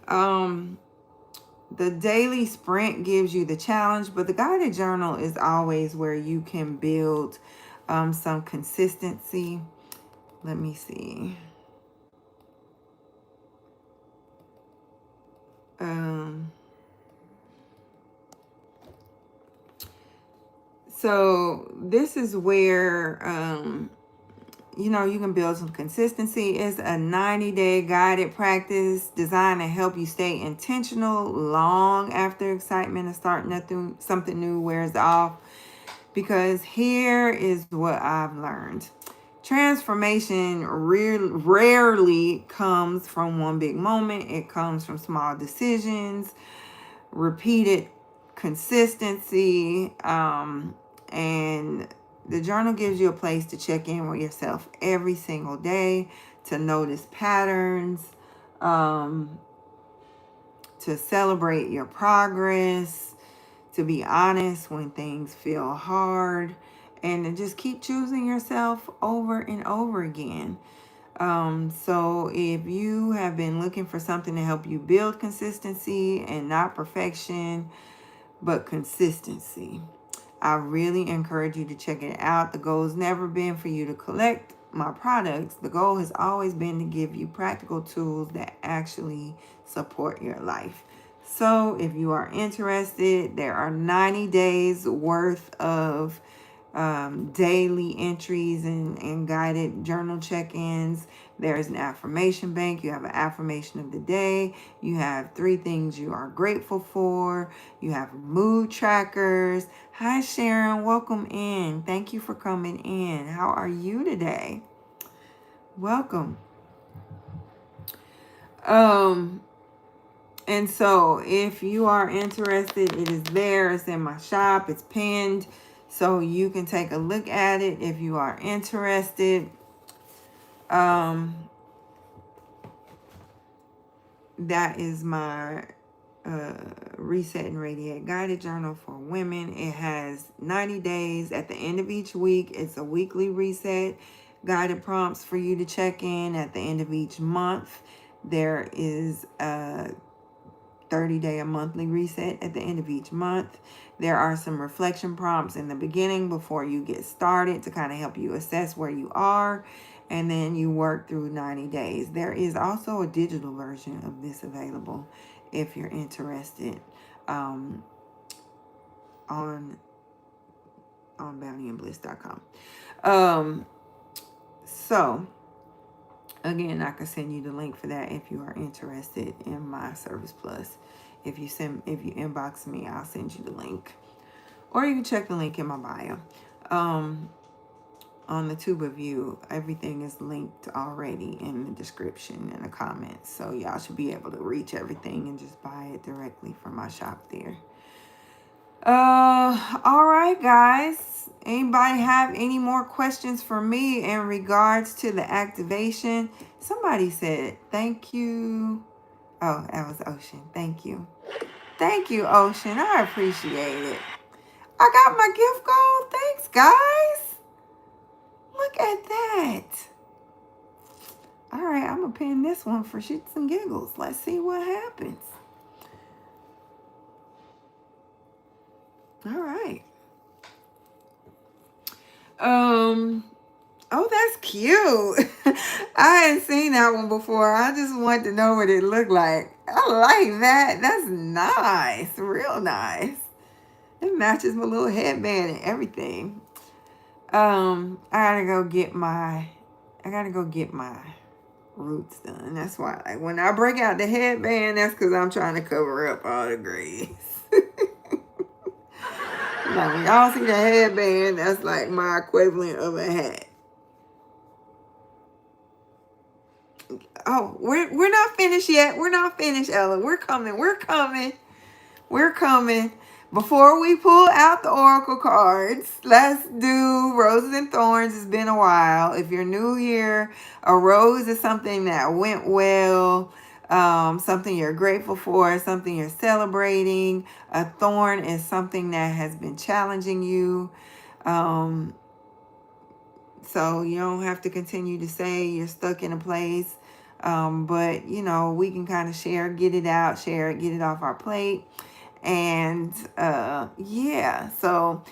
The daily sprint gives you the challenge, but the guided journal is always where you can build some consistency. Let me see. So this is where, you can build some consistency. It's a 90-day guided practice designed to help you stay intentional long after excitement of starting something new wears off. Because here is what I've learned. Transformation rarely comes from one big moment. It comes from small decisions, repeated consistency, and the journal gives you a place to check in with yourself every single day, to notice patterns, to celebrate your progress, to be honest when things feel hard, and to just keep choosing yourself over and over again. So if you have been looking for something to help you build consistency, and not perfection, but consistency, I really encourage you to check it out. The goal has never been for you to collect my products. The goal has always been to give you practical tools that actually support your life. So if you are interested, there are 90 days worth of daily entries and guided journal check-ins. There's an affirmation bank. You have an affirmation of the day. You have 3 things you are grateful for. You have mood trackers. Hi, Sharon. Welcome in. Thank you for coming in. How are you today? Welcome. And so if you are interested, it is there. It's in my shop. It's pinned, so you can take a look at it if you are interested. That is my Reset and Radiate guided journal for women. It has 90 days. At the end of each week, it's a weekly reset, guided prompts for you to check in. At the end of each month, there is 30-day and monthly reset at the end of each month. There are some reflection prompts in the beginning before you get started to kind of help you assess where you are. And then you work through 90 days. There is also a digital version of this available if you're interested on bountyandbliss.com. So again, I can send you the link for that if you are interested in my Service Plus. If you inbox me, I'll send you the link. Or you can check the link in my bio. On the Tuba View, everything is linked already in the description and the comments. So y'all should be able to reach everything and just buy it directly from my shop there. All right, guys. Anybody have any more questions for me in regards to the activation? Somebody said, thank you. Oh, that was Ocean. Thank you. Thank you, Ocean. I appreciate it. I got my gift card. Thanks, guys. Look at that. All right, I'm going to pin this one for shits and giggles. Let's see what happens. All right. Oh, that's cute. I hadn't seen that one before. I just wanted to know what it looked like. I like that. That's nice. Real nice. It matches my little headband and everything. I gotta go get my roots done. That's why, like, when I break out the headband, that's because I'm trying to cover up all the grays. Like, when y'all see the headband, that's like my equivalent of a hat. Oh, we're not finished yet. We're not finished, Ella. We're coming. We're coming. We're coming. Before we pull out the oracle cards, let's do roses and thorns. It's been a while. If you're new here, a rose is something that went well, something you're grateful for, something you're celebrating. A thorn is something that has been challenging you. So you don't have to continue to say you're stuck in a place. But, you know, we can kind of get it out, share it, get it off our plate. And yeah, so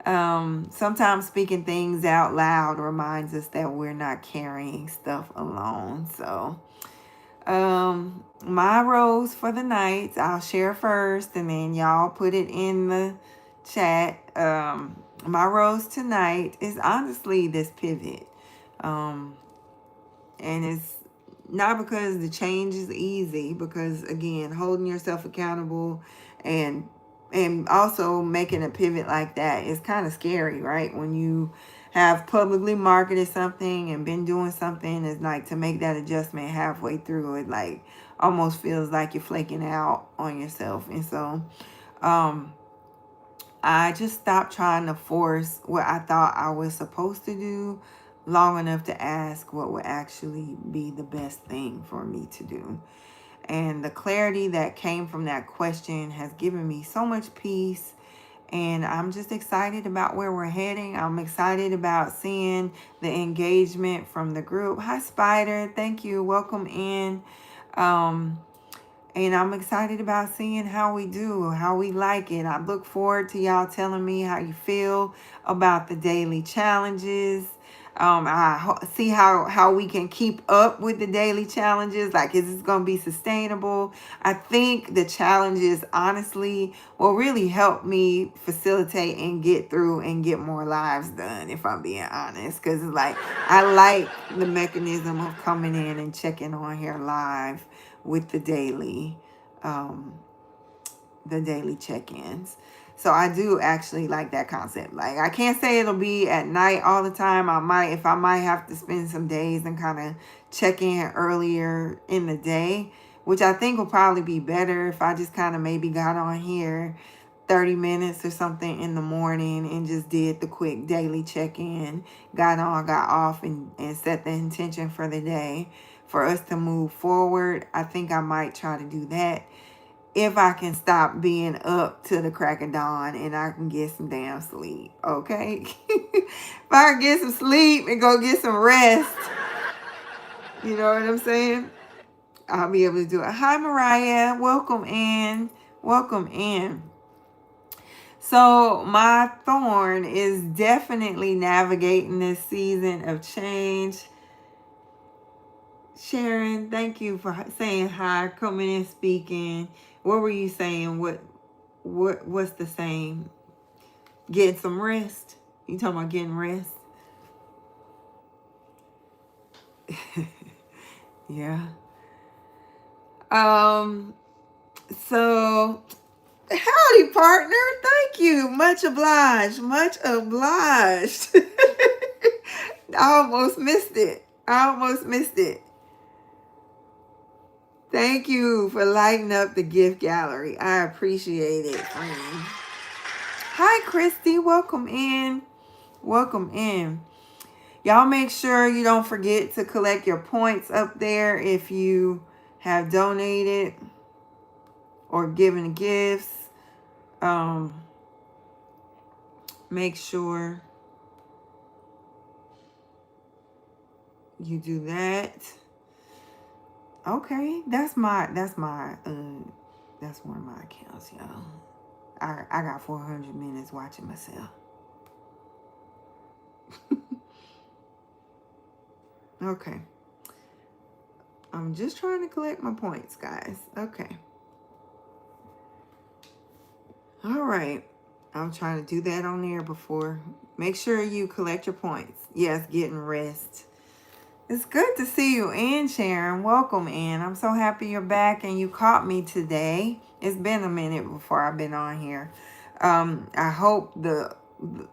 sometimes speaking things out loud reminds us that we're not carrying stuff alone. So my rose for the night, I'll share first, and then y'all put it in the chat. My rose tonight is honestly this pivot. And it's not because the change is easy, because again, holding yourself accountable and also making a pivot like that is kind of scary, right? When you have publicly marketed something and been doing something, it's like to make that adjustment halfway through, it like almost feels like you're flaking out on yourself. And so I just stopped trying to force what I thought I was supposed to do long enough to ask what would actually be the best thing for me to do. And the clarity that came from that question has given me so much peace. And I'm just excited about where we're heading. I'm excited about seeing the engagement from the group. Hi, Spider. Thank you. Welcome in. And I'm excited about seeing how we do, how we like it. I look forward to y'all telling me how you feel about the daily challenges. I see how we can keep up with the daily challenges. Like, is this going to be sustainable? I think the challenges, honestly, will really help me facilitate and get through and get more lives done, if I'm being honest. Because it's like, I like the mechanism of coming in and checking on here live with the daily check-ins. So I do actually like that concept. Like, I can't say it'll be at night all the time. I might have to spend some days and kind of check in earlier in the day, which I think will probably be better if I just kind of maybe got on here 30 minutes or something in the morning and just did the quick daily check-in, got on, got off, and set the intention for the day for us to move forward. I think I might try to do that if I can stop being up to the crack of dawn and I can get some damn sleep, okay? If I can get some sleep and go get some rest, you know what I'm saying? I'll be able to do it. Hi, Mariah. Welcome in. Welcome in. So my thorn is definitely navigating this season of change. Sharon, thank you for saying hi, coming in, speaking. What were you saying? What's the same? Getting some rest? You talking about getting rest? Yeah. So howdy, partner. Thank you. Much obliged. Much obliged. I almost missed it. Thank you for lighting up the gift gallery. I appreciate it, friend. Hi, Christy. Welcome in. Welcome in. Y'all make sure you don't forget to collect your points up there if you have donated or given gifts. Make sure you do that. Okay, that's one of my accounts, y'all. I got 400 minutes watching myself. Okay. I'm just trying to collect my points, guys. Okay. All right. I'm trying to do that on there before. Make sure you collect your points. Yes, getting rest. It's good to see you in, Sharon. Welcome in. I'm so happy you're back and you caught me today. It's been a minute before I've been on here. I hope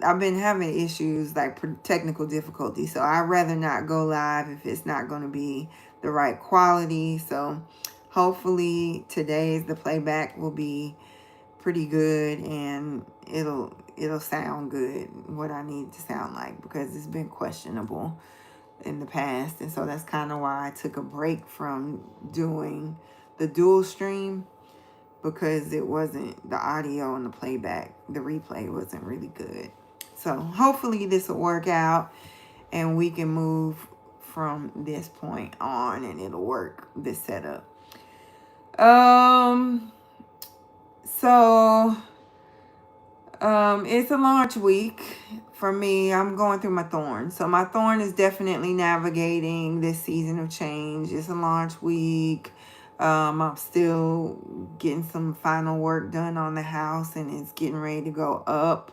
I've been having issues like technical difficulties, so I'd rather not go live if it's not going to be the right quality. So hopefully the playback will be pretty good and it'll sound good, what I need to sound like, because it's been questionable in the past. And so that's kind of why I took a break from doing the dual stream, because it wasn't, the audio and the playback, the replay wasn't really good. So hopefully this will work out and we can move from this point on and it'll work, this setup. It's a launch week for me. I'm going through my thorn. So my thorn is definitely navigating this season of change. It's a launch week. I'm still getting some final work done on the house and it's getting ready to go up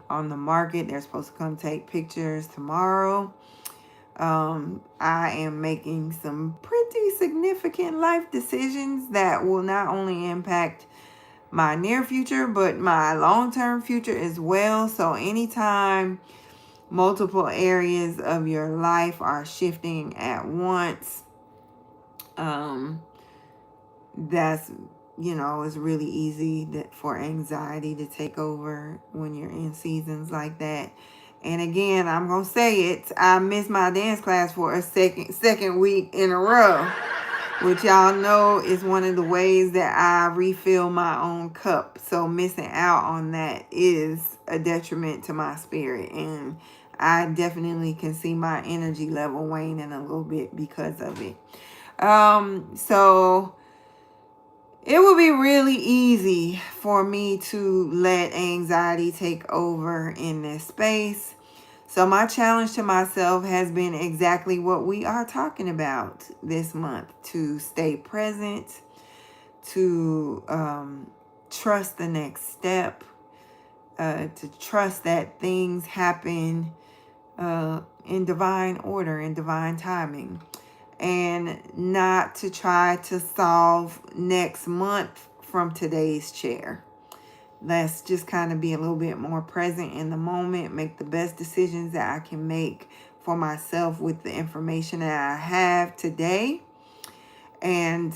on the market. They're supposed to come take pictures tomorrow. I am making some pretty significant life decisions that will not only impact my near future, but my long-term future as well. So anytime multiple areas of your life are shifting at once, that's, it's really easy for anxiety to take over when you're in seasons like that. And again, I'm going to say it, I missed my dance class for a second week in a row, which y'all know is one of the ways that I refill my own cup. So missing out on that is a detriment to my spirit. And I definitely can see my energy level waning a little bit because of it. So it would be really easy for me to let anxiety take over in this space. So my challenge to myself has been exactly what we are talking about this month: to stay present, to trust the next step, to trust that things happen in divine order, in divine timing, and not to try to solve next month from today's chair. Let's just kind of be a little bit more present in the moment, make the best decisions that I can make for myself with the information that I have today, and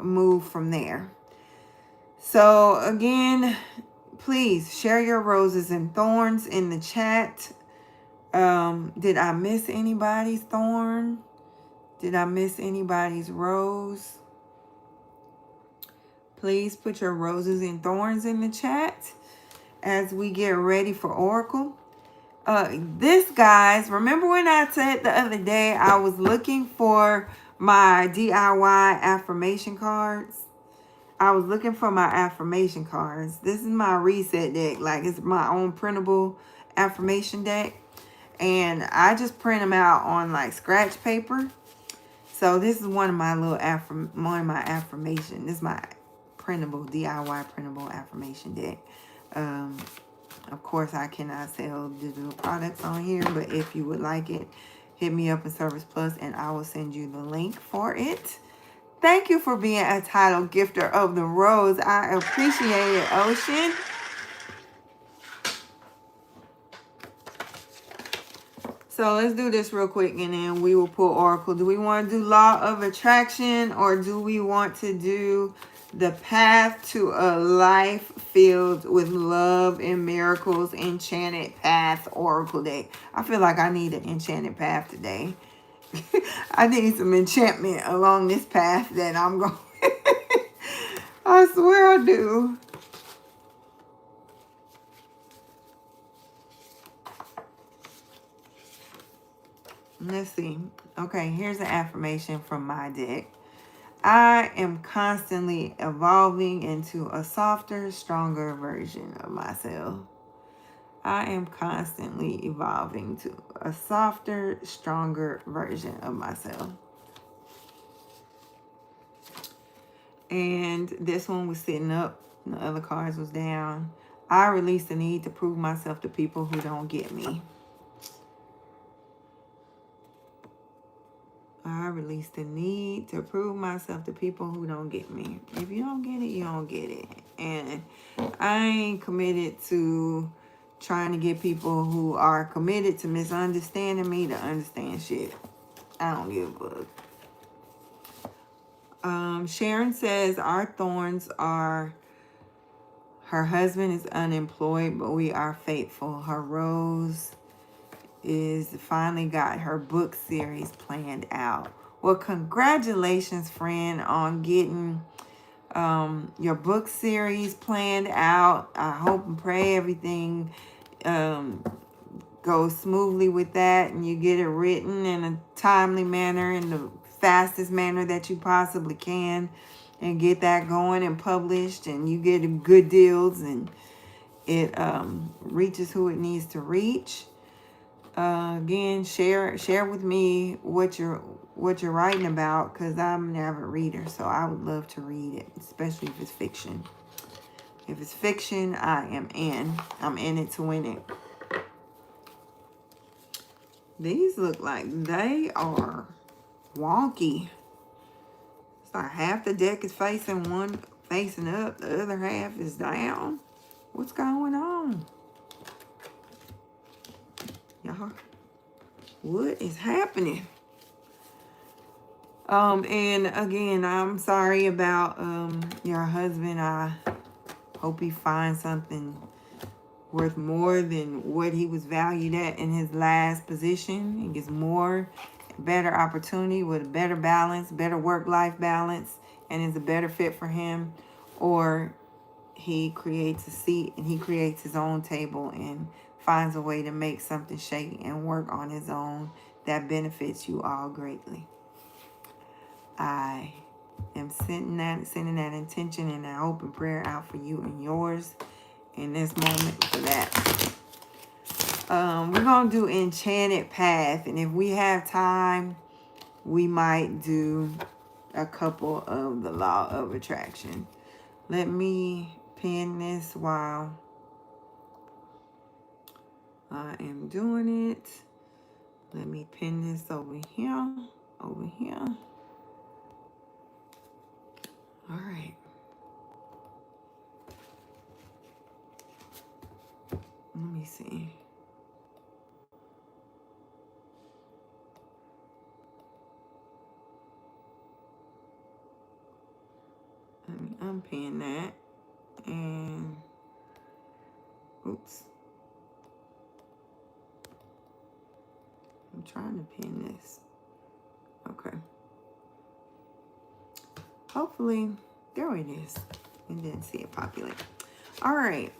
move from there. So again, please share your roses and thorns in the chat. Did I miss anybody's thorn? Did I miss anybody's rose? Please put your roses and thorns in the chat as we get ready for Oracle. Guys, remember when I said the other day I was looking for my DIY affirmation cards. I was looking for my affirmation cards. This is my reset deck. Like, it's my own printable affirmation deck. And I just print them out on like scratch paper. So this is one of my little affirmation. This is my printable, DIY printable affirmation deck. Of course, I cannot sell digital products on here, but if you would like it, hit me up in Service Plus and I will send you the link for it. Thank you for being a title gifter of the rose. I appreciate it, Ocean. So let's do this real quick and then we will pull Oracle. Do we want to do Law of Attraction or do we want to do the Path to a Life Filled with Love and Miracles Enchanted Path Oracle deck? I feel like I need an enchanted path today. I need some enchantment along this path that I'm going. I swear I do. Let's see. Okay, here's an affirmation from my deck. I am constantly evolving into a softer, stronger version of myself. I am constantly evolving to a softer, stronger version of myself. And this one was sitting up. The other cards was down. I release the need to prove myself to people who don't get me. I release the need to prove myself to people who don't get me. If you don't get it, you don't get it. And I ain't committed to trying to get people who are committed to misunderstanding me to understand shit. I don't give a fuck. Sharon says our thorns are her husband is unemployed, but we are faithful. Her rose is finally got her book series planned out. Well, congratulations, friend, on getting your book series planned out. I hope and pray everything goes smoothly with that and you get it written in a timely manner, in the fastest manner that you possibly can, and get that going and published, and you get good deals and it reaches who it needs to reach. Again, share with me what you're writing about, because I'm an avid reader, so I would love to read it, especially if it's fiction. If it's fiction, I am in. I'm in it to win it. These look like they are wonky. It's like half the deck is facing up, the other half is down. What's going on? Y'all, what is happening? And again, I'm sorry about your husband. I hope he finds something worth more than what he was valued at in his last position. He gets more, better opportunity with a better balance, better work-life balance, and is a better fit for him. Or he creates a seat and he creates his own table and finds a way to make something shake and work on his own that benefits you all greatly. I am sending that intention and that open prayer out for you and yours in this moment for that. We're going to do Enchanted Path. And if we have time, we might do a couple of the Law of Attraction. Let me pin this while I am doing it. Let me pin this over here. Over here. All right. Let me see. Let me unpin that. And, oops. I'm trying to pin this. Okay. Hopefully, there it is. I didn't see it populate. All right.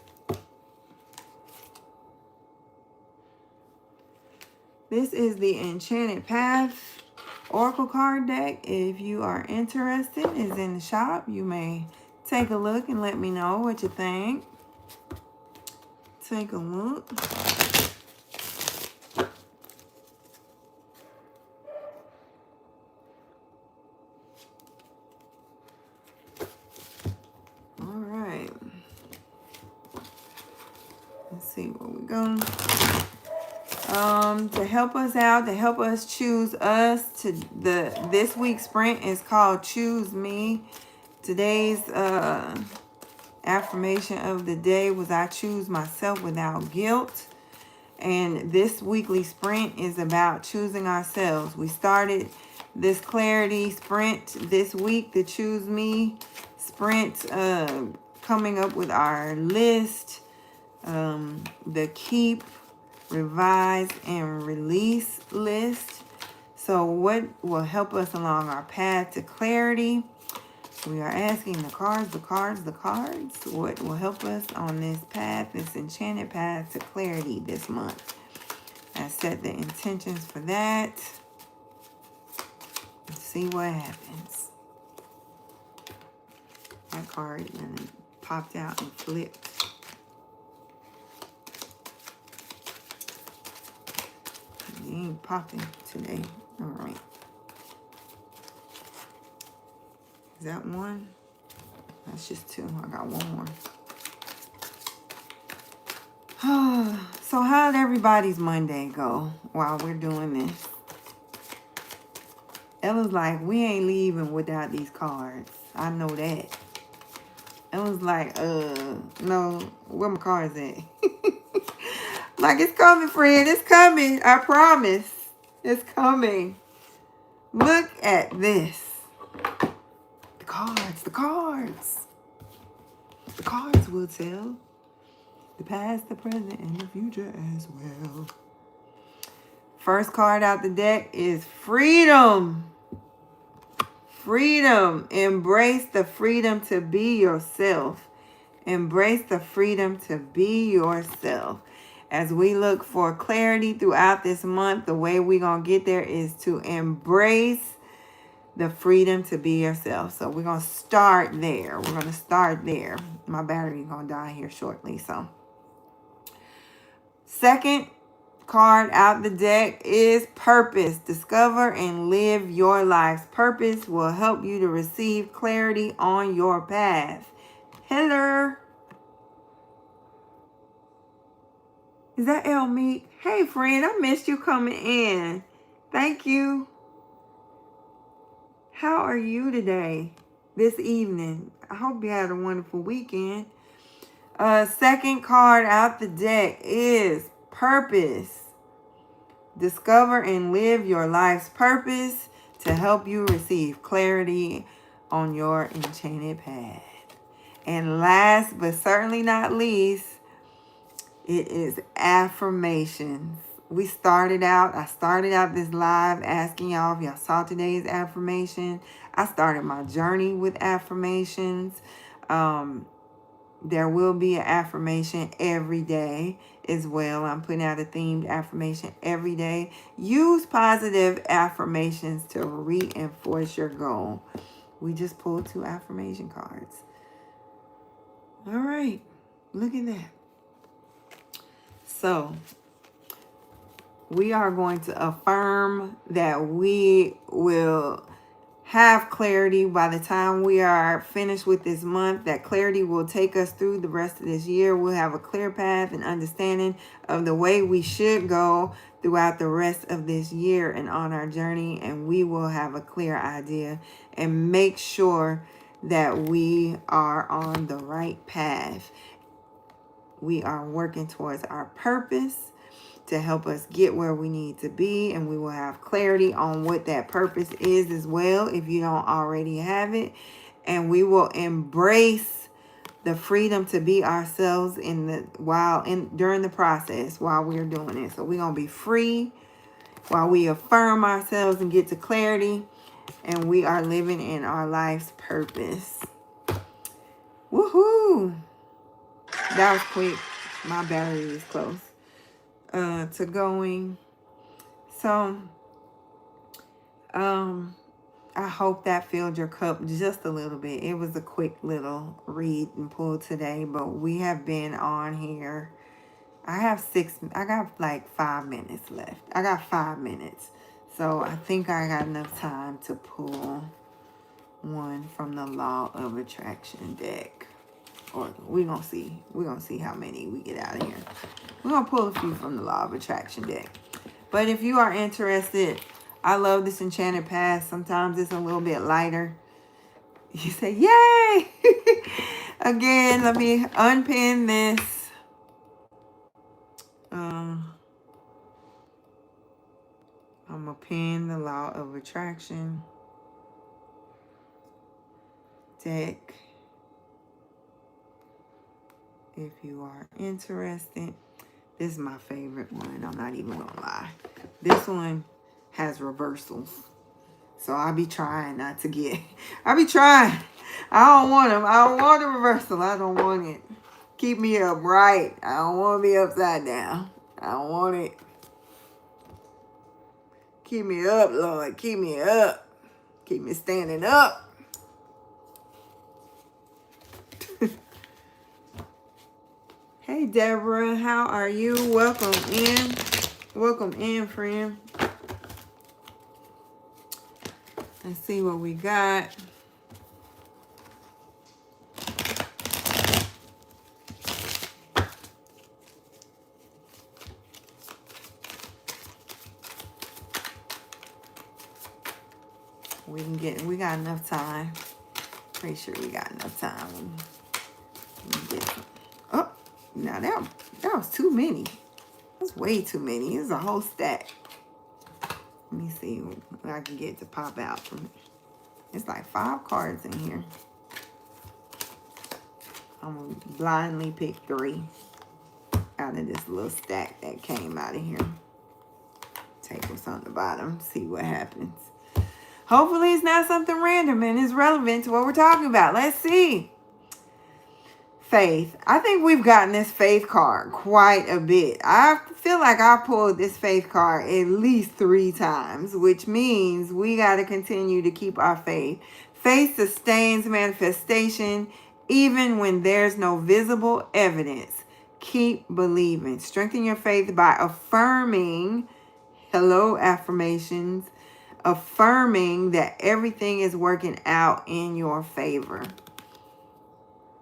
This is the Enchanted Path. Oracle card deck, if you are interested, is in the shop. You may take a look and let me know what you think. Take a look. All right. Let's see where we're going. To help us out, to help us choose us, this week's sprint is called Choose Me. Today's affirmation of the day was I choose myself without guilt. And this weekly sprint is about choosing ourselves. We started this clarity sprint this week, the Choose Me sprint, coming up with our list, the keep, revise, and release list. So what will help us along our path to clarity? We are asking the cards, what will help us on this path, this enchanted path to clarity this month. I set the intentions for that. Let's see what happens. That card and popped out and flipped. It ain't popping today. All right. Is that one? That's just two. I got one more. So how did everybody's Monday go while we're doing this? Ella's like, we ain't leaving without these cards. I know that. Ella's like, no, where my cards at? Like, it's coming, friend. It's coming. I promise. It's coming. Look at this. The cards. The cards will tell. The past, the present, and the future as well. First card out the deck is freedom. Freedom. Embrace the freedom to be yourself. Embrace the freedom to be yourself. As we look for clarity throughout this month, the way we're going to get there is to embrace the freedom to be yourself. So we're going to start there. My battery's going to die here shortly, so. Second card out the deck is purpose. Discover and live your life's purpose will help you to receive clarity on your path. Hello. Is that El Meek? Hey, friend, I missed you coming in. Thank you. How are you today, this evening? I hope you had a wonderful weekend. Second card out the deck is purpose. Discover and live your life's purpose to help you receive clarity on your enchanted path. And last but certainly not least, it is affirmations. I started out this live asking y'all if y'all saw today's affirmation. I started my journey with affirmations. There will be an affirmation every day as well. I'm putting out a themed affirmation every day. Use positive affirmations to reinforce your goal. We just pulled 2 affirmation cards. All right. Look at that. So, we are going to affirm that we will have clarity by the time we are finished with this month. That clarity will take us through the rest of this year. We'll have a clear path and understanding of the way we should go throughout the rest of this year and on our journey. And we will have a clear idea and make sure that we are on the right path. We are working towards our purpose to help us get where we need to be, and we will have clarity on what that purpose is as well if you don't already have it. And we will embrace the freedom to be ourselves during the process while we're doing it. So we're going to be free while we affirm ourselves and get to clarity, and we are living in our life's purpose. Woohoo! That was quick. My battery is close to going. So I hope that filled your cup just a little bit. It was a quick little read and pull today, but we have been on here. I got like 5 minutes left. I got 5 minutes. So I think I got enough time to pull one from the Law of Attraction deck. Or we're gonna see. We're gonna see how many we get out of here. We're gonna pull a few from the Law of Attraction deck. But if you are interested, I love this Enchanted Path. Sometimes it's a little bit lighter. You say, yay! Again, let me unpin this. I'm going to pin the Law of Attraction deck. If you are interested. This is my favorite one. I'm not even going to lie. This one has reversals. So I'll be trying not to get... I'll be trying. I don't want them. I don't want the reversal. I don't want it. Keep me upright. I don't want to be upside down. I don't want it. Keep me up, Lord. Keep me up. Keep me standing up. Hey, Deborah. How are you? Welcome in. Welcome in, friend. Let's see what we got. We got enough time. Pretty sure we got enough time. Oh, now that was too many. That's way too many. It's a whole stack. Let me see what I can get to pop out from it. It's like 5 cards in here. I'm gonna blindly pick 3 out of this little stack that came out of here. Take what's on the bottom, see what happens. Hopefully it's not something random and it's relevant to what we're talking about. Let's see. Faith. I think we've gotten this faith card quite a bit. I feel like I pulled this faith card at least 3 times, which means we got to continue to keep our faith. Faith sustains manifestation even when there's no visible evidence. Keep believing. Strengthen your faith by affirming, hello affirmations, affirming that everything is working out in your favor.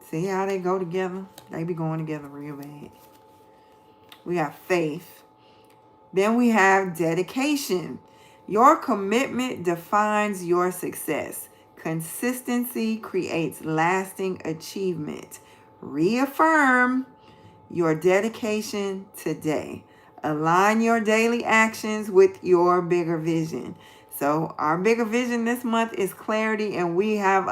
See how they go together? They be going together real bad. We have faith. Then we have dedication. Your commitment defines your success. Consistency creates lasting achievement. Reaffirm your dedication today. Align your daily actions with your bigger vision. So our bigger vision this month is clarity, and we have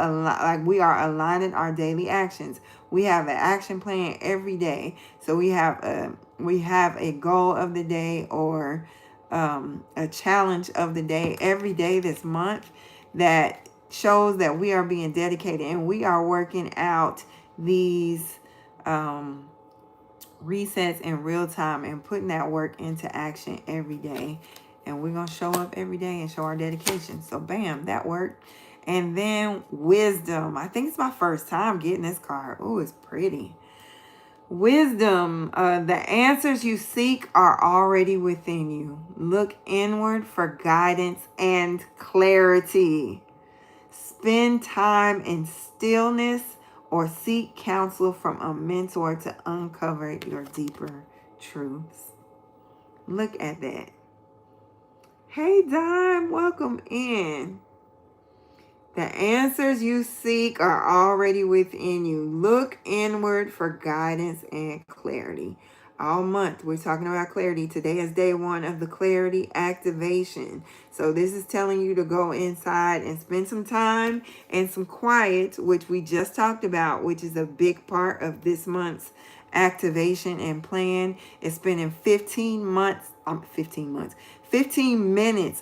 we are aligning our daily actions. We have an action plan every day. So we have a goal of the day or a challenge of the day every day this month that shows that we are being dedicated and we are working out these resets in real time and putting that work into action every day. And we're going to show up every day and show our dedication. So, bam, that worked. And then wisdom. I think it's my first time getting this card. Oh, it's pretty. Wisdom. The answers you seek are already within you. Look inward for guidance and clarity. Spend time in stillness or seek counsel from a mentor to uncover your deeper truths. Look at that. Hey, Dime, welcome in. The answers you seek are already within you. Look inward for guidance and clarity. All month, we're talking about clarity. Today is day 1 of the clarity activation. So this is telling you to go inside and spend some time and some quiet, which we just talked about, which is a big part of this month's activation and plan. Is spending 15 minutes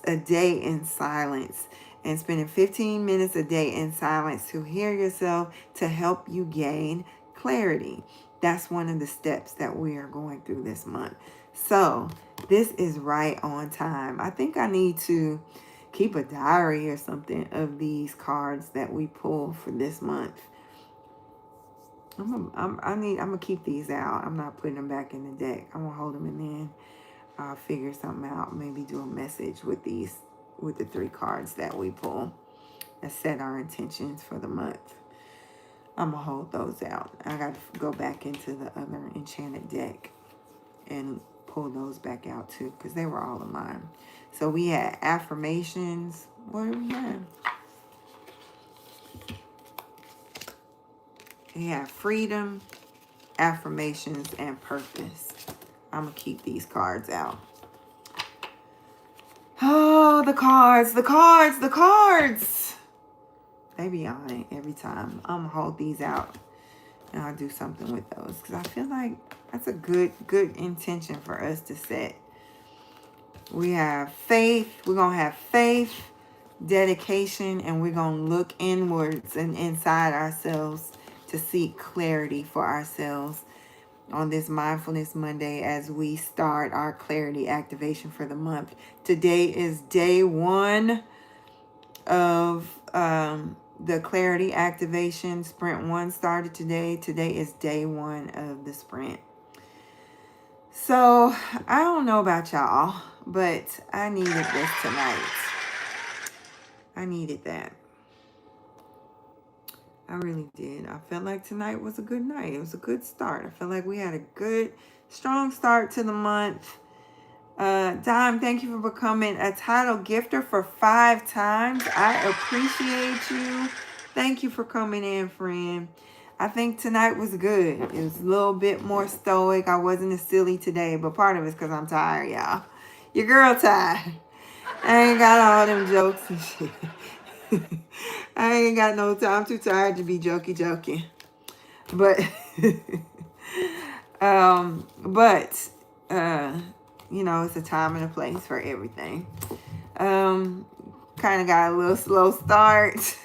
a day in silence, and spending 15 minutes a day in silence to hear yourself to help you gain clarity. That's one of the steps that we are going through this month. So this is right on time. I think I need to keep a diary or something of these cards that we pull for this month. I'm gonna keep these out. I'm not putting them back in the deck. I'm gonna hold them, and then I'll figure something out. Maybe do a message with these, with the 3 cards that we pull, and set our intentions for the month. I'm gonna hold those out. I got to go back into the other enchanted deck and pull those back out too, because they were all of mine. So we had affirmations. What do we have? We have freedom, affirmations, and purpose. I'm going to keep these cards out. Oh, the cards, the cards, the cards. They be on it every time. I'm going to hold these out, and I'll do something with those, because I feel like that's a good intention for us to set. We have faith. We're going to have faith, dedication, and we're going to look inwards and inside ourselves to seek clarity for ourselves on this Mindfulness Monday as we start our clarity activation for the month. Today is day 1 of the clarity activation. Sprint 1 started today. Today is day 1 of the sprint. So I don't know about y'all, but I needed this tonight. I needed that. I really did. I felt like tonight was a good night. It was a good start. I felt like we had a good, strong start to the month. Dime, thank you for becoming a title gifter for 5 times. I appreciate you. Thank you for coming in, friend. I think tonight was good. It was a little bit more stoic. I wasn't as silly today, but part of it's because I'm tired, y'all. Your girl tired. I ain't got all them jokes and shit. I ain't got no time. I'm too tired to be jokey. But, you know, it's a time and a place for everything. Kind of got a little slow start.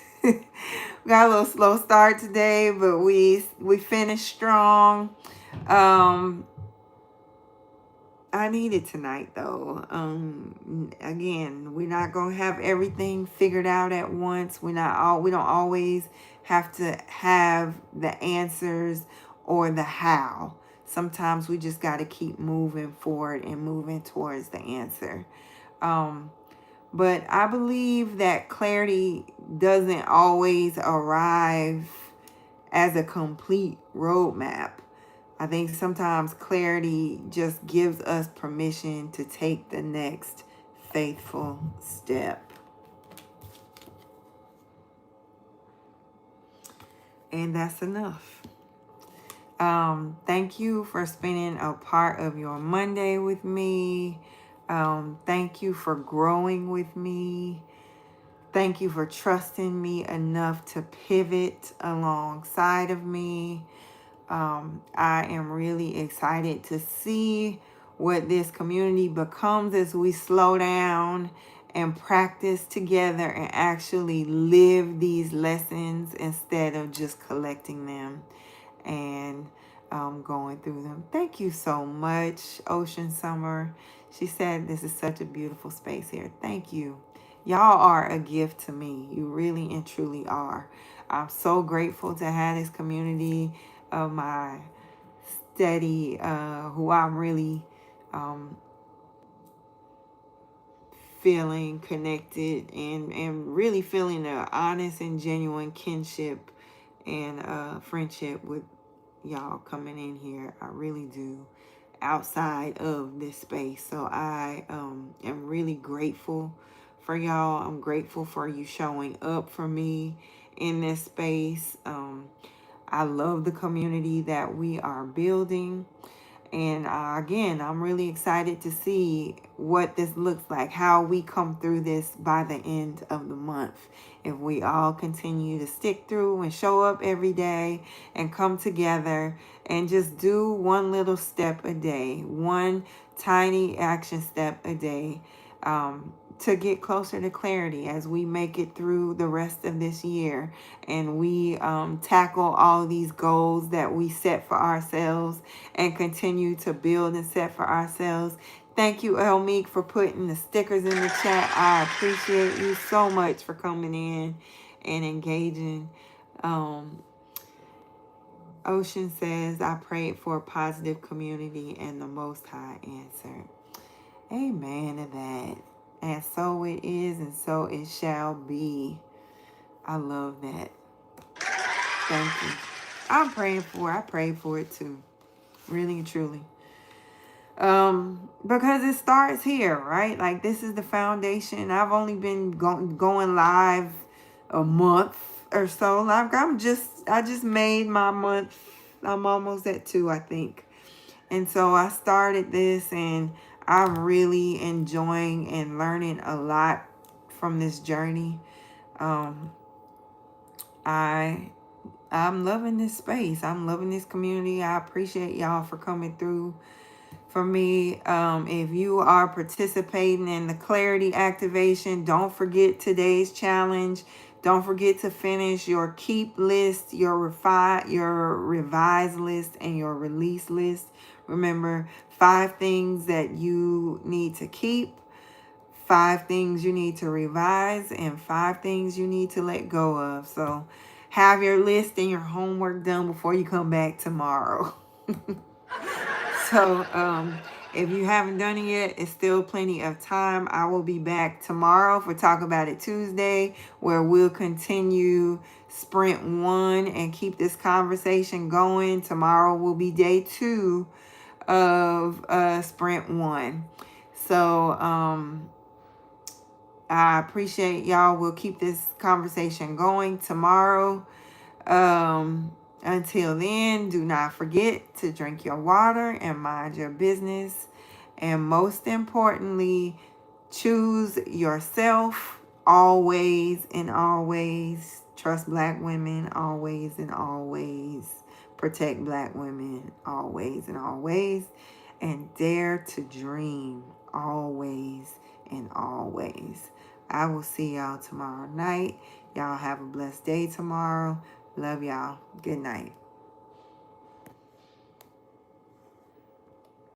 Got a little slow start today, but we finished strong. I need it tonight, though. Again, we're not gonna have everything figured out at once. We don't always have to have the answers or the how. Sometimes we just got to keep moving forward and moving towards the answer. But I believe that clarity doesn't always arrive as a complete roadmap. I think sometimes clarity just gives us permission to take the next faithful step. And that's enough. Thank you for spending a part of your Monday with me. Thank you for growing with me. Thank you for trusting me enough to pivot alongside of me. I am really excited to see what this community becomes as we slow down and practice together and actually live these lessons instead of just collecting them and going through them. Thank you so much, Ocean Summer. She said this is such a beautiful space here. Thank you. Y'all are a gift to me. You really and truly are. I'm so grateful to have this community of my steady, who I'm really feeling connected and really feeling an honest and genuine kinship and friendship with y'all coming in here. I really do, outside of this space. So I am really grateful for y'all. I'm grateful for you showing up for me in this space. I love the community that we are building. And again, I'm really excited to see what this looks like, how we come through this by the end of the month. If we all continue to stick through and show up every day and come together and just do one little step a day, one tiny action step a day, to get closer to clarity as we make it through the rest of this year and we tackle all these goals that we set for ourselves and continue to build and set for ourselves. Thank you, El Meek, for putting the stickers in the chat. I appreciate you so much for coming in and engaging. Ocean says, I prayed for a positive community and the Most High answered. Amen to that. And so it is, and so it shall be. I love that. Thank you. I prayed for it too. Really and truly. Because it starts here, right? Like, this is the foundation. I've only been going live a month or so. Like, I just made my month. I'm almost at 2, I think. And so I started this, and I'm really enjoying and learning a lot from this journey. I'm loving this space. I'm loving this community. I appreciate y'all for coming through for me. If you are participating in the clarity activation, don't forget today's challenge. Don't forget to finish your keep list, your revise list, and your release list. Remember, 5 things that you need to keep, 5 things you need to revise, and 5 things you need to let go of. So have your list and your homework done before you come back tomorrow. So if you haven't done it yet, it's still plenty of time. I will be back tomorrow for Talk About It Tuesday, where we'll continue Sprint 1 and keep this conversation going. Tomorrow will be day 2 of Sprint 1. So I appreciate y'all. We'll keep this conversation going tomorrow. Until then, do not forget to drink your water and mind your business. And most importantly, choose yourself always and always. Trust Black women always and always. Protect Black women always and always. And dare to dream always and always. I will see y'all tomorrow night. Y'all have a blessed day tomorrow. Love y'all. Good night.